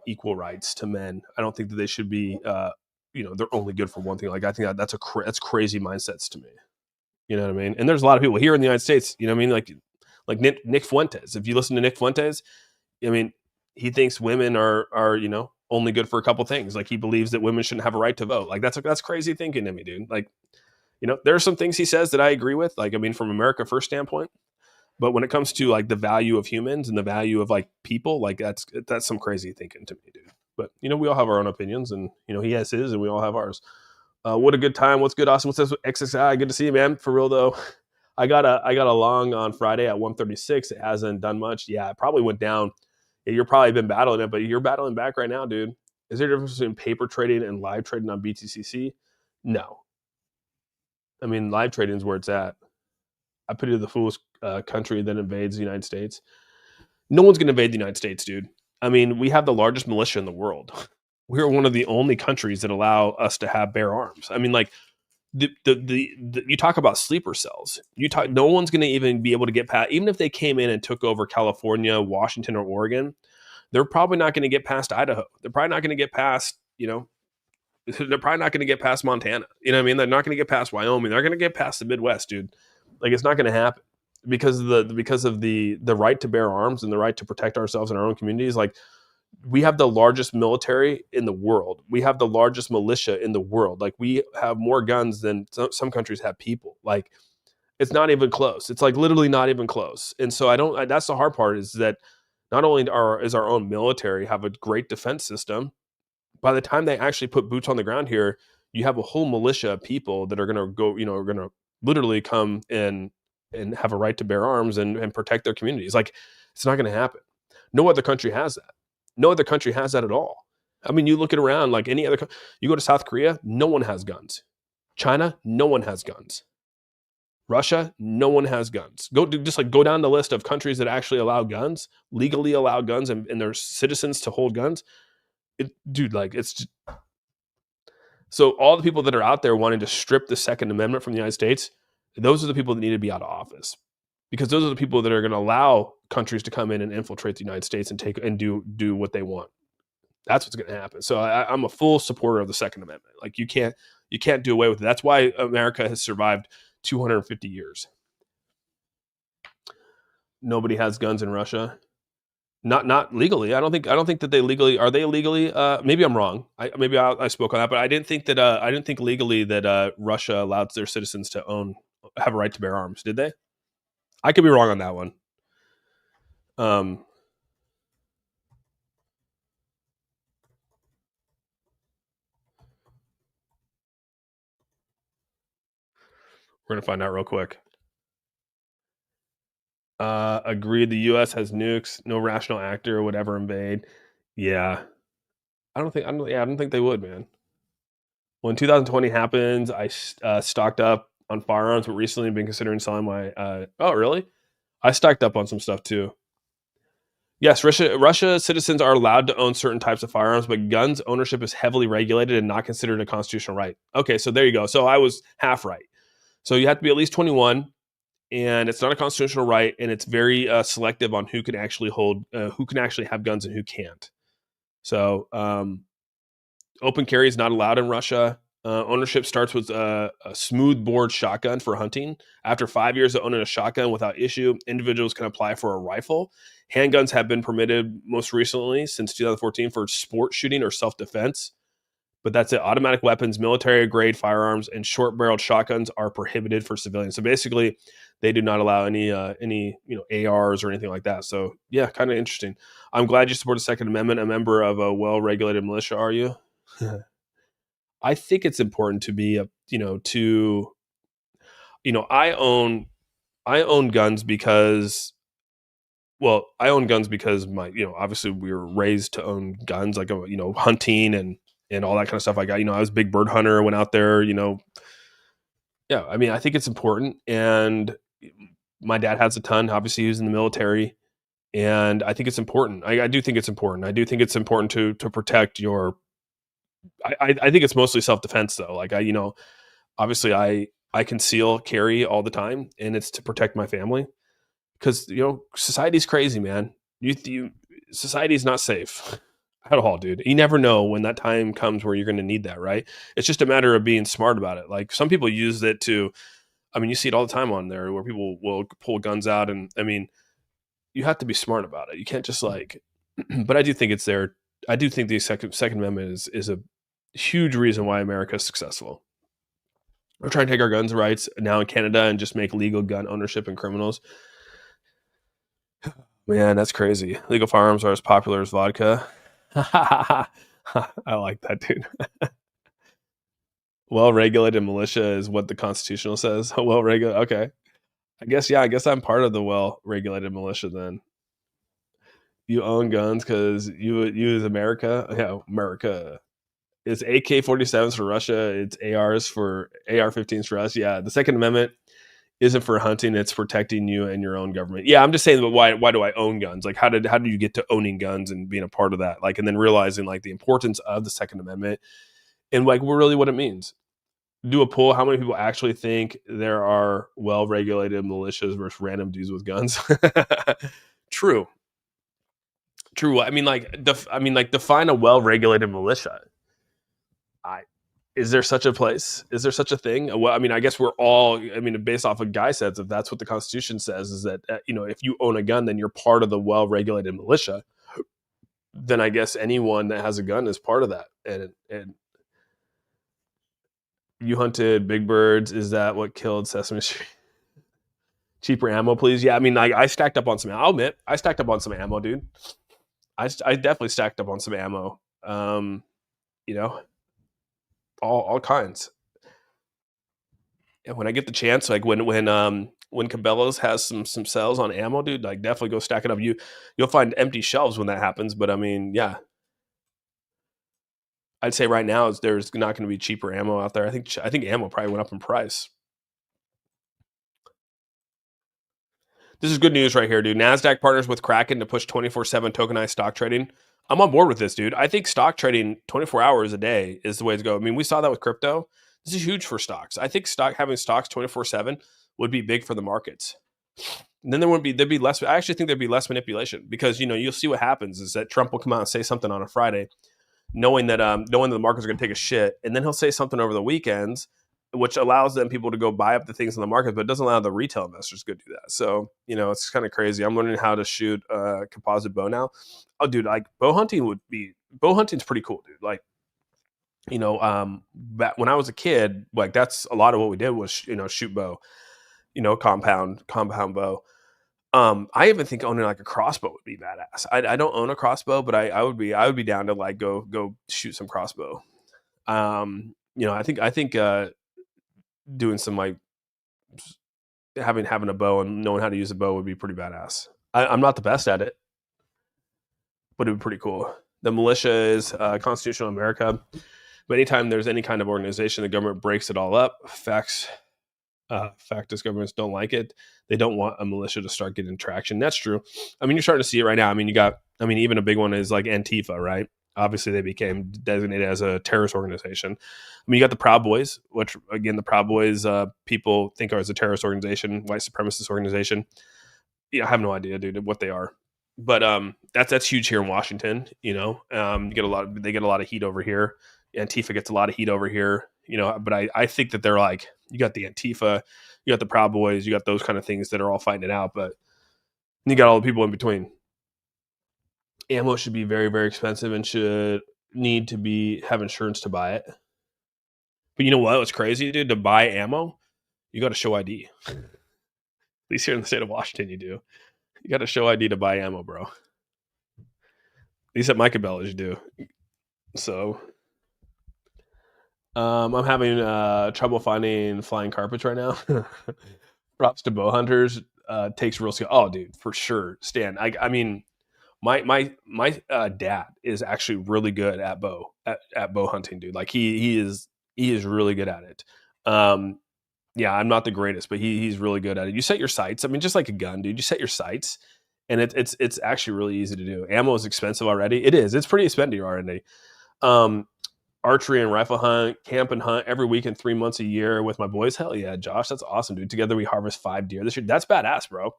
equal rights to men. I don't think that they should be, they're only good for one thing. Like, I think that's crazy mindsets to me. You know what I mean? And there's a lot of people here in the United States, you know what I mean? Like Nick Fuentes. If you listen to Nick Fuentes, I mean, he thinks women are only good for a couple things. Like, he believes that women shouldn't have a right to vote. Like, that's crazy thinking to me, dude. Like, there are some things he says that I agree with. Like, I mean, from America First standpoint, But when it comes to like the value of humans and the value of like people, like that's some crazy thinking to me, dude. But we all have our own opinions, and he has his, and we all have ours. What a good time! What's good, Austin? What's this? XXI? Good to see you, man. For real though, I got a long on Friday at 136. It hasn't done much. Yeah, it probably went down. Yeah, you're probably been battling it, but you're battling back right now, dude. Is there a difference between paper trading and live trading on BTCC? No. I mean, live trading is where it's at. I pity the foolish country that invades the United States. No one's going to invade the United States, dude. I mean, we have the largest militia in the world. We're one of the only countries that allow us to have bear arms. I mean, like, you talk about sleeper cells. No one's going to even be able to get past, even if they came in and took over California, Washington, or Oregon. They're probably not going to get past Idaho. They're probably not going to get past, they're probably not going to get past Montana. You know what I mean? They're not going to get past Wyoming. They're going to get past the Midwest, dude. Like, it's not going to happen because of the right to bear arms and the right to protect ourselves in our own communities. Like, we have the largest military in the world. We have the largest militia in the world. Like, we have more guns than some countries have people. Like, it's not even close. It's like literally not even close. And so that's the hard part, is that not only is our own military have a great defense system, by the time they actually put boots on the ground here, you have a whole militia of people that are going to go, are going to literally come in and have a right to bear arms and protect their communities. Like, it's not going to happen. No other country has that. No other country has that at all. I mean, you look at around, like any other, you go to South Korea, no one has guns. China, no one has guns. Russia, no one has guns. Go down the list of countries that actually allow guns, legally allow guns, and their citizens to hold guns. So all the people that are out there wanting to strip the Second Amendment from the United States, those are the people that need to be out of office, because those are the people that are going to allow countries to come in and infiltrate the United States and do what they want. That's what's going to happen. So I'm a full supporter of the Second Amendment. Like, you can't do away with it. That's why America has survived 250 years. Nobody has guns in Russia. Not legally. I don't think that they legally are. They legally? Maybe I'm wrong. I spoke on that, but I didn't think legally that Russia allowed their citizens to have a right to bear arms. Did they? I could be wrong on that one. We're gonna find out real quick. Agreed. The U.S. has nukes. No rational actor would ever invade. Yeah, I don't think they would, man. When 2020 happens, I stocked up on firearms, but recently I've been considering selling my. Oh, really? I stocked up on some stuff too. Yes, Russia citizens are allowed to own certain types of firearms, but guns ownership is heavily regulated and not considered a constitutional right. Okay, so there you go. So I was half right. So you have to be at least 21, and it's not a constitutional right, and it's very selective on who can actually have guns and who can't. So open carry is not allowed in Russia. Ownership starts with a smooth bore shotgun for hunting. After 5 years of owning a shotgun without issue, individuals can apply for a rifle. Handguns have been permitted most recently since 2014 for sport shooting or self-defense. But that's it. Automatic weapons, military-grade firearms, and short-barreled shotguns are prohibited for civilians. So basically, they do not allow any ARs or anything like that. So yeah, kind of interesting. I'm glad you support the Second Amendment. A member of a well-regulated militia, are you? I think it's important to be I own guns because my, obviously we were raised to own guns, like, hunting and all that kind of stuff. I was a big bird hunter, went out there, yeah, I mean, I think it's important. And my dad has a ton, obviously he was in the military, and I think it's important. I do think it's important. I do think it's important to protect your, I think it's mostly self-defense though. Like, obviously I conceal carry all the time, and it's to protect my family, because society's crazy, man. Society's not safe at all, dude. You never know when that time comes where you're going to need that, right? It's just a matter of being smart about it. Like, some people use it to, I mean, you see it all the time on there where people will pull guns out, and I mean, you have to be smart about it. You can't just but I do think it's there. I do think the Second Amendment is a huge reason why America is successful. We're trying to take our guns rights now in Canada and just make legal gun ownership and criminals. Man, that's crazy. Legal firearms are as popular as vodka. I like that, dude. Well regulated militia is what the constitutional says. Well regulated. Okay. I guess, yeah, I guess I'm part of the well regulated militia then. You own guns because you as America, yeah, America. It's AK-47s for Russia. It's ARs for AR-15s for us. Yeah, the Second Amendment isn't for hunting; it's protecting you and your own government. Yeah, I'm just saying, but why do I own guns? Like, how did you get to owning guns and being a part of that? Like, and then realizing like the importance of the Second Amendment and like really what it means. Do a poll. How many people actually think there are well-regulated militias versus random dudes with guns? True, true. Define a well-regulated militia. I Is there such a place? Is there such a thing? Well, I mean, I guess we're all. I mean, based off of Guy says, if that's what the Constitution says, is that if you own a gun, then you're part of the well-regulated militia. Then I guess anyone that has a gun is part of that. And you hunted big birds. Is that what killed Sesame Street? Cheaper ammo, please. Yeah, I mean, I stacked up on some. I'll admit, I stacked up on some ammo, dude. I definitely stacked up on some ammo. You know, all kinds. And when I get the chance, like when Cabela's has some sales on ammo, dude, like definitely go stack it up. You'll find empty shelves when that happens, but I mean, yeah, I'd say right now there's not going to be cheaper ammo out there. I think ammo probably went up in price. This is good news right here, dude. Nasdaq partners with Kraken to push 24/7 tokenized stock trading. I'm on board with this, dude. I think stock trading 24 hours a day is the way to go. I mean, we saw that with crypto. This is huge for stocks. I think having stocks 24/7 would be big for the markets. And then there'd be less. I actually think there'd be less manipulation because you'll see what happens is that Trump will come out and say something on a Friday, knowing that the markets are going to take a shit, and then he'll say something over the weekends, which allows them people to go buy up the things in the market, but it doesn't allow the retail investors to do that. So it's kind of crazy. I'm learning how to shoot a composite bow now. Oh, dude, like bow hunting's pretty cool, dude. Like back when I was a kid, like that's a lot of what we did was shoot bow, compound bow. I even think owning like a crossbow would be badass. I don't own a crossbow, but I would be down to like go shoot some crossbow. I think doing some like having a bow and knowing how to use a bow would be pretty badass. I'm not the best at it, but it'd be pretty cool. The militia is constitutional America, but anytime there's any kind of organization, the government breaks it all up. Factist governments don't like it. They don't want a militia to start getting traction. That's true. I mean, you're starting to see it right now. I mean, even a big one is like Antifa, right? Obviously, they became designated as a terrorist organization. I mean, you got the Proud Boys, which again, the Proud Boys people think are as a terrorist organization, white supremacist organization. I have no idea, dude, what they are. But that's huge here in Washington. They get a lot of heat over here. Antifa gets a lot of heat over here. But I think that they're like, you got the Antifa, you got the Proud Boys, you got those kind of things that are all fighting it out, but you got all the people in between. Ammo should be very, very expensive and should need to have insurance to buy it. But you know what? What's crazy, dude? To buy ammo, you got to show ID. At least here in the state of Washington, you do. You got to show ID to buy ammo, bro. At least at Micah Bell, you do. So I'm having trouble finding flying carpets right now. Props to bow hunters. Takes real skill. Oh, dude, for sure, Stan. I mean, my dad is actually really good at bow hunting, dude. Like he is really good at it. Yeah, I'm not the greatest, but he's really good at it. You set your sights. I mean, just like a gun, dude. You set your sights, and it's actually really easy to do. Ammo is expensive already. It is. It's pretty expensive already. Archery and rifle hunt, camp and hunt every weekend, 3 months a year with my boys. Hell yeah, Josh, that's awesome, dude. Together we harvest 5 deer this year. That's badass, bro.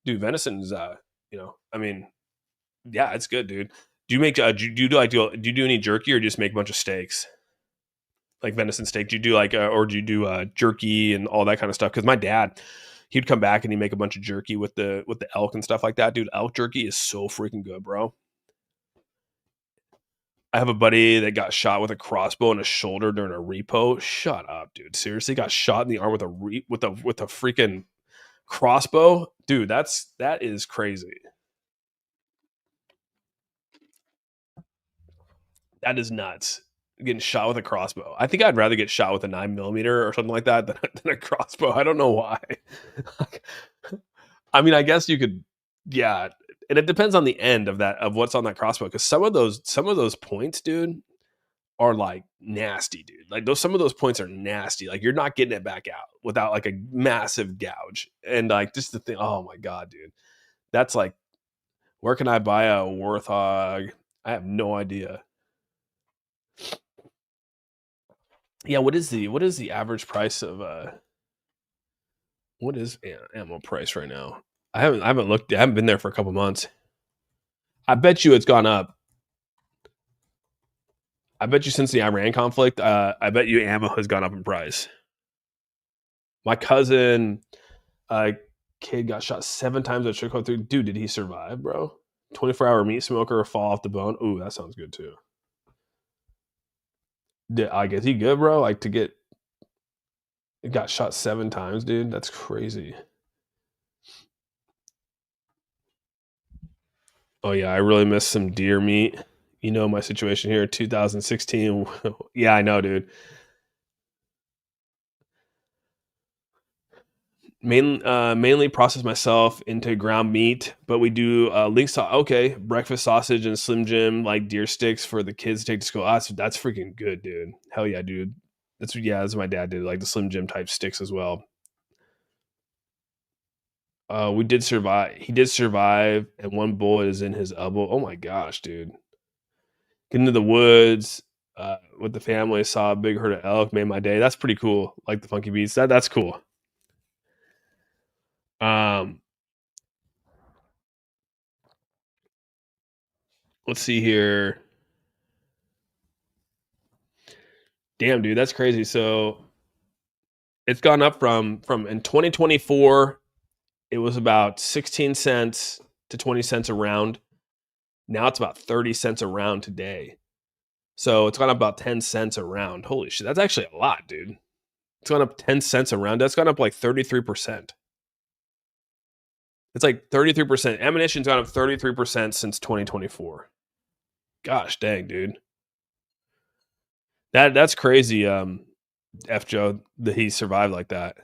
Dude, venison is I mean, yeah, it's good, dude. Do you make do you do any jerky or just make a bunch of steaks? Like venison steak? Do you do like or do you do jerky and all that kind of stuff? Because my dad, he'd come back and he'd make a bunch of jerky with the elk and stuff like that. Dude, elk jerky is so freaking good, bro. I have a buddy that got shot with a crossbow in his shoulder during a repo. Shut up, dude. Seriously, got shot in the arm with a freaking crossbow, dude. That is crazy. That is nuts. Getting shot with a crossbow. I think I'd rather get shot with a 9mm or something like that than a crossbow. I don't know why. I mean, I guess you could, yeah. And it depends on the end of what's on that crossbow. Because some of those points, dude, are like nasty, dude. Like some of those points are nasty. Like you're not getting it back out without like a massive gouge. And like just the thing, oh my god, dude. That's like, where can I buy a warthog? I have no idea. Yeah, what is the average price of what is ammo price right now? I haven't looked. I haven't been there for a couple months. I bet you it's gone up. I bet you since the Iran conflict, I bet you ammo has gone up in price. My cousin, kid got shot 7 times at Chicago 3. Dude, did he survive, bro? 24-hour meat smoker fall off the bone. Ooh, that sounds good too. Like, is he good, bro? Like to get got shot 7 times, dude. That's crazy. Oh yeah, I really miss some deer meat. You know my situation here, 2016. Yeah, I know, dude. Mainly process myself into ground meat, but we do link okay, breakfast sausage and Slim Jim like deer sticks for the kids to take to school. That's freaking good, dude. Hell yeah, dude. That's what my dad did, like the Slim Jim type sticks as well. We did survive. He did survive, and one bullet is in his elbow. Oh my gosh, dude. Get into the woods with the family. Saw a big herd of elk. Made my day. That's pretty cool. Like the funky beats. That's cool. Um, let's see here. Damn, dude, that's crazy. So it's gone up from in 2024, it was about 16 cents to 20 cents a round. Now it's about 30 cents a round today. So it's gone up about 10 cents a round. Holy shit, that's actually a lot, dude. It's gone up 10 cents a round. That's gone up like 33%. It's like 33%. Ammunition's gone up 33% since 2024. Gosh dang, dude. That's crazy. F Joe, that he survived like that.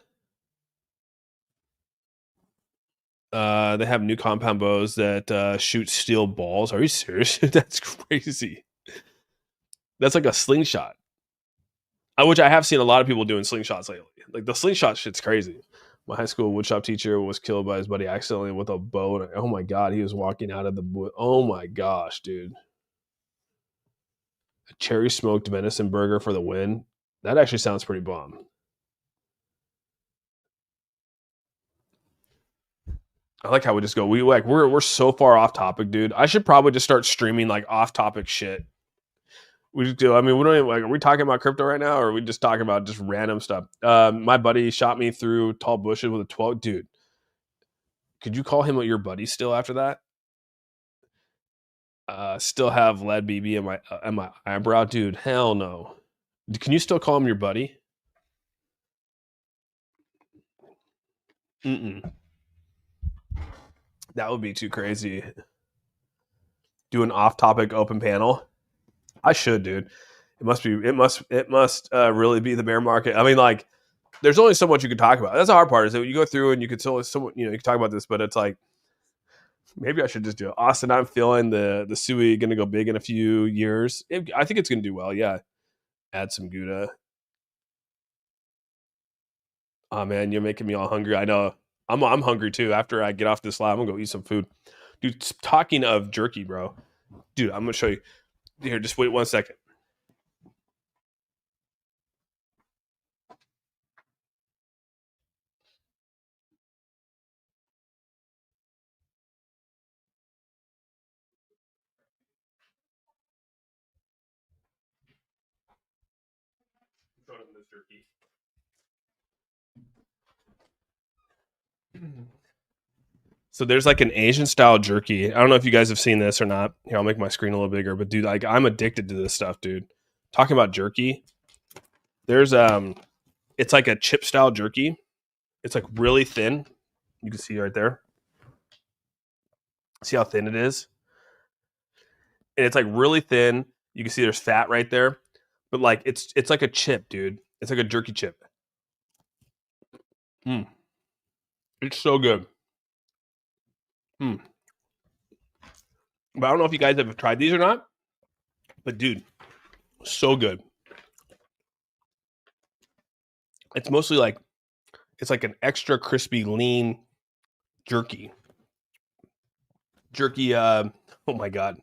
They have new compound bows that shoot steel balls. Are you serious? That's crazy. That's like a slingshot, which I have seen a lot of people doing slingshots lately. Like the slingshot shit's crazy. My high school woodshop teacher was killed by his buddy accidentally with a bow. And oh my god, he was walking out of the wood. Oh my gosh, dude! A cherry smoked venison burger for the win. That actually sounds pretty bomb. I like how we just go. We're so far off topic, dude. I should probably just start streaming like off topic shit. We just do. I mean, we don't even, like. Are we talking about crypto right now, or are we just talking about just random stuff? My buddy shot me through tall bushes with a 12. Dude, could you call him your buddy still after that? Still have lead BB in my eyebrow, dude. Hell no. Can you still call him your buddy? Mm-mm. That would be too crazy. Do an off-topic open panel. I should, dude. It must be. It must really be the bear market. I mean, like, there's only so much you can talk about. That's the hard part. Is that you go through and you could still, someone, you can talk about this, but it's like maybe I should just do it. Austin, I'm feeling the Sui going to go big in a few years. I think it's going to do well. Yeah, add some Gouda. Oh man, you're making me all hungry. I know. I'm hungry too. After I get off this live, I'm gonna go eat some food. Dude, talking of jerky, bro. Dude, I'm gonna show you. Here, just wait 1 second. Showing him this jerky. So there's like an Asian style jerky. I don't know if you guys have seen this or not. Here, I'll make my screen a little bigger. But dude, like I'm addicted to this stuff, dude. Talking about jerky, there's it's like a chip style jerky. It's like really thin. You can see right there. See how thin it is? And it's like really thin. You can see there's fat right there, but like it's like a chip, dude. It's like a jerky chip. Mm, it's so good. Mm. But I don't know if you guys have tried these or not. But dude, so good. It's mostly like it's like an extra crispy, lean jerky. Jerky. Oh my god,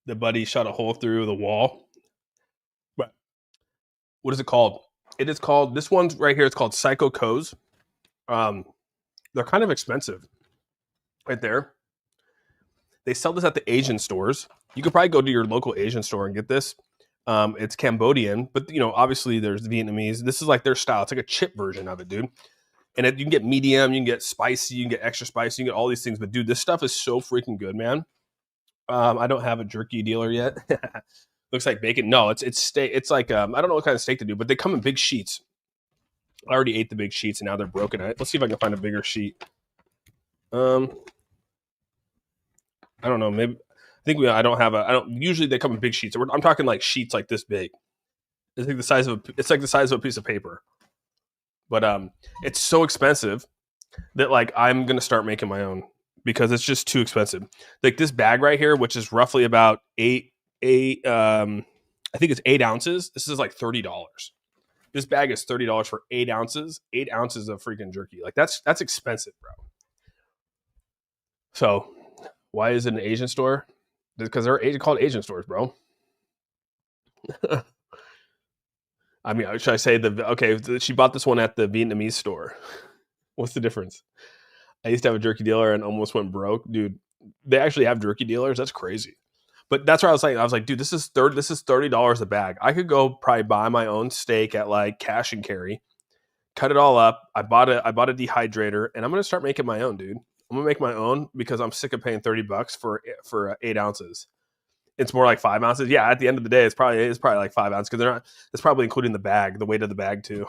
the buddy shot a hole through the wall. But what is it called? It is called this one's right here. It's called Psycho Co's. Um, they're kind of expensive, right there. They sell this at the Asian stores. You could probably go to your local Asian store and get this. It's Cambodian, but obviously there's Vietnamese. This is like their style. It's like a chip version of it, dude. And you can get medium, you can get spicy, you can get extra spicy, you can get all these things. But dude, this stuff is so freaking good, man. I don't have a jerky dealer yet. Looks like bacon. No, it's steak. It's like I don't know what kind of steak to do, but they come in big sheets. I already ate the big sheets, and now they're broken. Let's see if I can find a bigger sheet. I don't know. Maybe I think I don't have a. I don't. Usually they come in big sheets. I'm talking like sheets like this big. It's like the size of a piece of paper. But it's so expensive that like I'm gonna start making my own because it's just too expensive. Like this bag right here, which is roughly about eight I think it's 8 ounces. This is like $30. This bag is $30 for 8 ounces. 8 ounces of freaking jerky. Like that's expensive, bro. So why is it an Asian store? Because they're called Asian stores, bro. I mean, should I say she bought this one at the Vietnamese store. What's the difference? I used to have a jerky dealer and almost went broke, dude. They actually have jerky dealers. That's crazy. But that's what I was saying. I was like, dude, this is $30 a bag. I could go probably buy my own steak at like cash and carry, cut it all up. I bought a dehydrator, and I'm gonna start making my own, dude. I'm gonna make my own because I'm sick of paying $30 for 8 ounces. It's more like 5 ounces. Yeah, at the end of the day, it's probably like 5 ounces because they're not. It's probably including the bag, the weight of the bag too.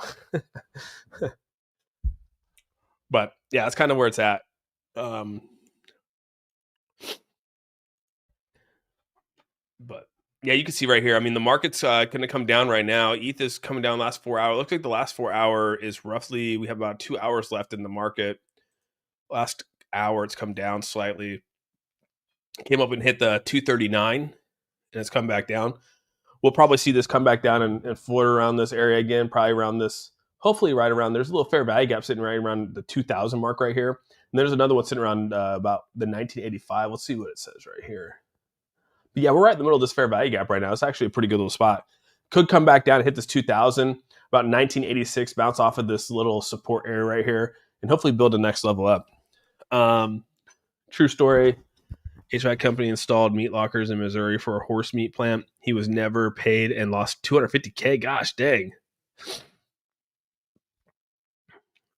But yeah, that's kind of where it's at. Um, but yeah, you can see right here. I mean, the market's going to come down right now. ETH is coming down last 4 hours. It looks like the last 4 hour is roughly. We have about 2 hours left in the market. Last hour, it's come down slightly. Came up and hit the 239, and it's come back down. We'll probably see this come back down and float around this area again, probably around this. Hopefully, right around there's a little fair value gap sitting right around the 2,000 mark right here, and there's another one sitting around about the 1985. Let's see what it says right here. But yeah, we're right in the middle of this fair value gap right now. It's actually a pretty good little spot. Could come back down and hit this 2,000 about 1986, bounce off of this little support area right here, and hopefully build the next level up. True story. HVAC company installed meat lockers in Missouri for a horse meat plant. He was never paid and lost $250K. Gosh, dang.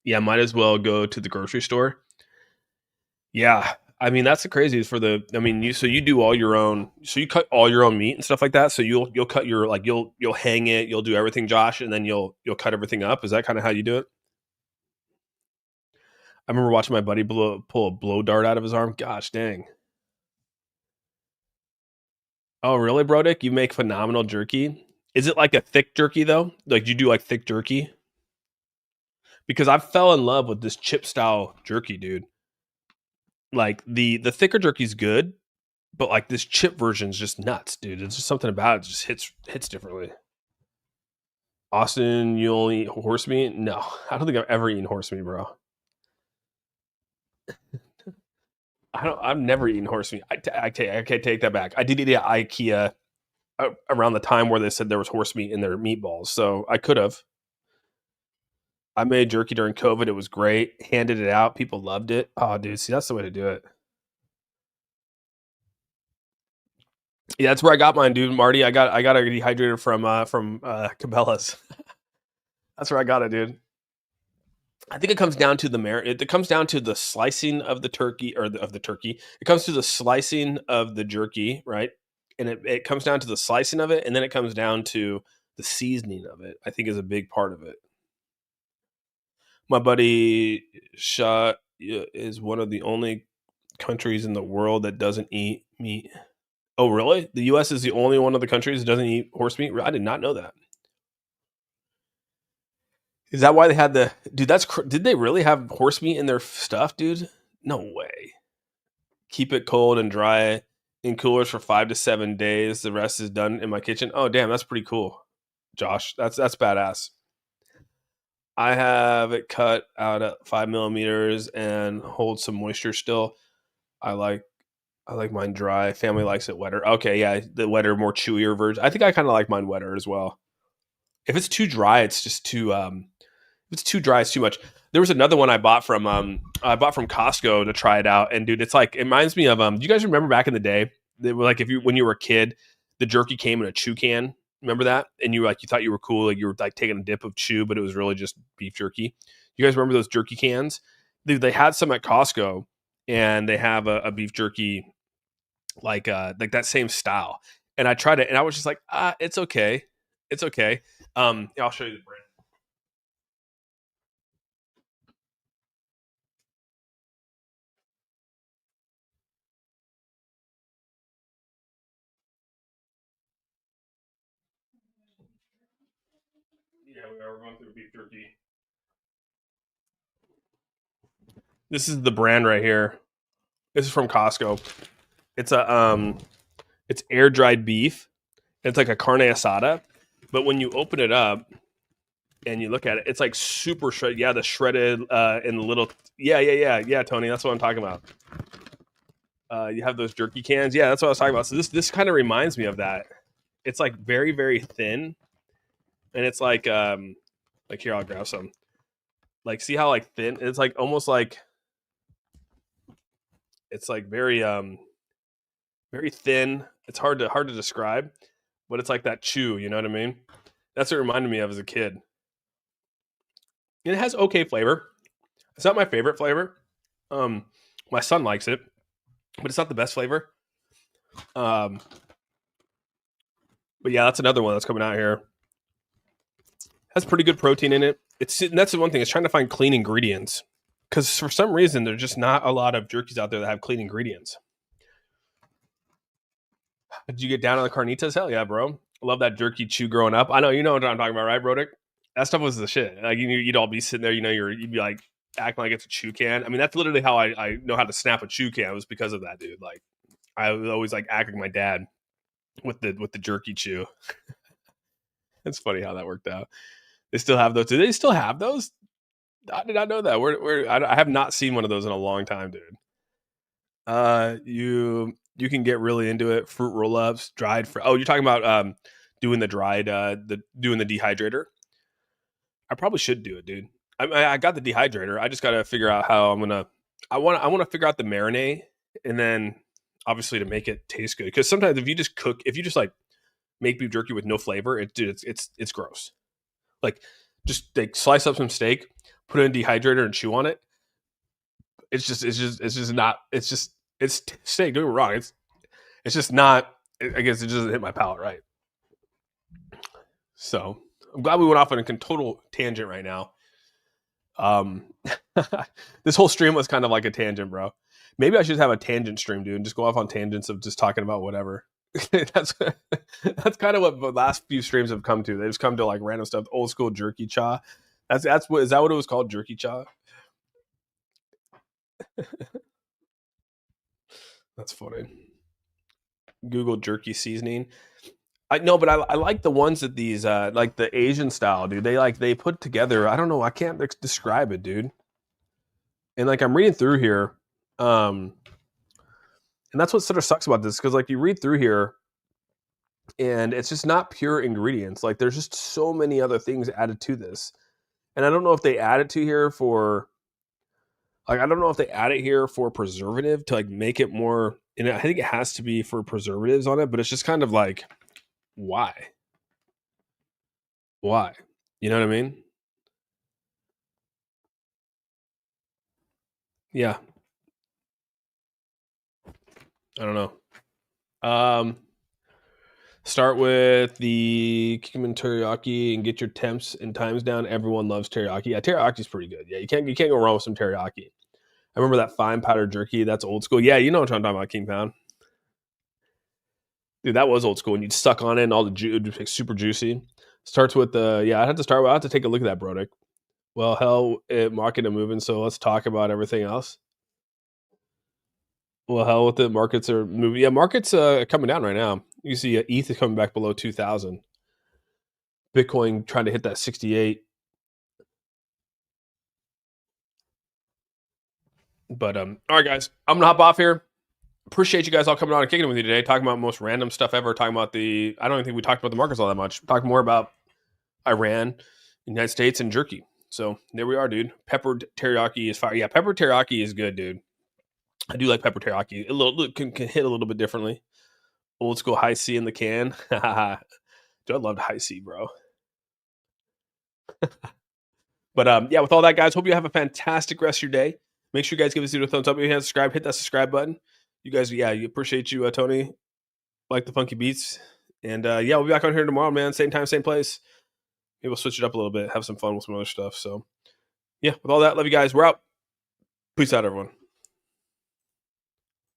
Yeah, might as well go to the grocery store. Yeah, I mean that's the craziest for the. I mean, you do all your own. So you cut all your own meat and stuff like that. So you'll cut your like you'll hang it. You'll do everything, Josh, and then you'll cut everything up. Is that kind of how you do it? I remember watching my buddy pull a blow dart out of his arm. Gosh, dang. Oh, really, Brodick? You make phenomenal jerky. Is it like a thick jerky though? Like you do like thick jerky? Because I fell in love with this chip style jerky, dude. Like the thicker jerky's good, but like this chip version's just nuts, dude. It's just something about it just hits differently. Austin, you only eat horse meat? No, I don't think I've ever eaten horse meat, bro. I've never eaten horse meat. I can't take that back. I did eat at IKEA around the time where they said there was horse meat in their meatballs, so I could have. I made jerky during COVID. It was great. Handed it out. People loved it. Oh, dude, see, that's the way to do it. Yeah, that's where I got mine, dude. Marty, I got a dehydrator from Cabela's. That's where I got it, dude. I think it comes down to it comes down to the slicing of the turkey of the turkey. It comes to the slicing of the jerky, right? And it comes down to the slicing of it, and then it comes down to the seasoning of it. I think is a big part of it. My buddy Shah is one of the only countries in the world that doesn't eat meat. Oh, really? The U.S. is the only one of the countries that doesn't eat horse meat? I did not know that. Is that why they had the dude? Did they really have horse meat in their stuff, dude? No way. Keep it cold and dry in coolers for 5 to 7 days. The rest is done in my kitchen. Oh, damn, that's pretty cool, Josh. That's badass. I have it cut out at 5 millimeters and hold some moisture still. I like I like mine dry. Family likes it wetter. Okay, yeah, the wetter, more chewier version. I think I kind of like mine wetter as well. If it's too dry, it's just too. If it's too dry, it's too much. There was another one I bought from Costco to try it out, and dude, it's like it reminds me of Do you guys remember back in the day? They were like if you when you were a kid, the jerky came in a chew can. Remember that? And you were like you thought you were cool, like you were like taking a dip of chew, but it was really just beef jerky. You guys remember those jerky cans? Dude, they had some at Costco, and they have a beef jerky like that same style. And I tried it, and I was just like, it's okay, it's okay. Yeah, I'll show you the brand. Yeah, we're going through beef jerky. This is the brand right here. This is from Costco. It's it's air dried beef. It's like a carne asada, but when you open it up and you look at it, it's like super shredded. Yeah, the shredded and the little. Yeah, Tony, that's what I'm talking about. You have those jerky cans. Yeah, that's what I was talking about. So this kind of reminds me of that. It's like very very thin, and it's like here I'll grab some. Like see how like thin? It's like almost like it's like very thin. It's hard to describe, but it's like that chew. You know what I mean? That's what it reminded me of as a kid. And it has okay flavor. It's not my favorite flavor. Um, my son likes it, but it's not the best flavor. Um, but yeah, that's another one that's coming out here. Has pretty good protein in it. That's the one thing. It's trying to find clean ingredients because for some reason there's just not a lot of jerkies out there that have clean ingredients. Did you get down on the carnitas? Hell yeah, bro. I love that jerky chew growing up. I know you know what I'm talking about, right, Brodick? That stuff was the shit. Like you'd all be sitting there, you'd be like acting like it's a chew can. I mean, that's literally how I know how to snap a chew can. It was because of that, dude. Like I was always like acting like my dad with the jerky chew. It's funny how that worked out. They still have those. Do they still have those? I did not know that. I have not seen one of those in a long time, dude. You can get really into it. Fruit roll ups, dried. Oh, you're talking about doing the dried, doing the dehydrator. I probably should do it, dude. I got the dehydrator. I just got to figure out how I'm gonna. I want to figure out the marinade, and then obviously to make it taste good. Because sometimes if you just like make beef jerky with no flavor, it's gross. Like just like slice up some steak, put it in a dehydrator, and chew on it. It's just not. It's steak. Don't get me wrong. It's just not. I guess it doesn't hit my palate right. So I'm glad we went off on a total tangent right now. Um, this whole stream was kind of like a tangent, bro. Maybe I should have a tangent stream, dude, and just go off on tangents of just talking about whatever. That's kind of what the last few streams have come to. They just come to like random stuff, old school jerky cha. That's what is that what it was called, jerky cha? That's funny. Google jerky seasoning. I know, but I like the ones that these like the Asian style, dude. They put together. I don't know. I can't describe it, dude. And like I'm reading through here, and that's what sort of sucks about this because like you read through here, and it's just not pure ingredients. Like there's just so many other things added to this, and I don't know if they add it to here for like I don't know if they add it here for preservative to like make it more. And I think it has to be for preservatives on it, but it's just kind of like why? Why? You know what I mean? Yeah, I don't know. Um, Start with the cumin teriyaki and get your temps and times down. Everyone loves teriyaki. Yeah, teriyaki's pretty good. Yeah, you can't go wrong with some teriyaki. I remember that fine powder jerky. That's old school. Yeah, you know what I'm talking about, King Pound. Dude, that was old school. And you'd suck on it and all the juice would be super juicy. Starts with the yeah. I have to take a look at that, Brodick. Well, hell, market and moving. So let's talk about everything else. Well, hell with it. Markets are moving. Yeah, markets coming down right now. You see, ETH is coming back below 2,000. Bitcoin trying to hit that 68. But all right, guys, I'm gonna hop off here. Appreciate you guys all coming on and kicking it with me today, talking about most random stuff ever. Talking about I don't even think we talked about the markets all that much. Talking more about Iran, United States, and jerky. So there we are, dude. Peppered teriyaki is fire. Yeah, peppered teriyaki is good, dude. I do like pepper teriyaki. A little can hit a little bit differently. Old school high C in the can. Dude, I loved high C, bro. But yeah, with all that, guys, hope you have a fantastic rest of your day. Make sure you guys give this video a thumbs up. If you haven't subscribed, hit that subscribe button. You guys, yeah, you appreciate you, Tony. Like the funky beats. And yeah, we'll be back on here tomorrow, man. Same time, same place. Maybe we'll switch it up a little bit, have some fun with some other stuff. So yeah, with all that, love you guys. We're out. Peace out, everyone.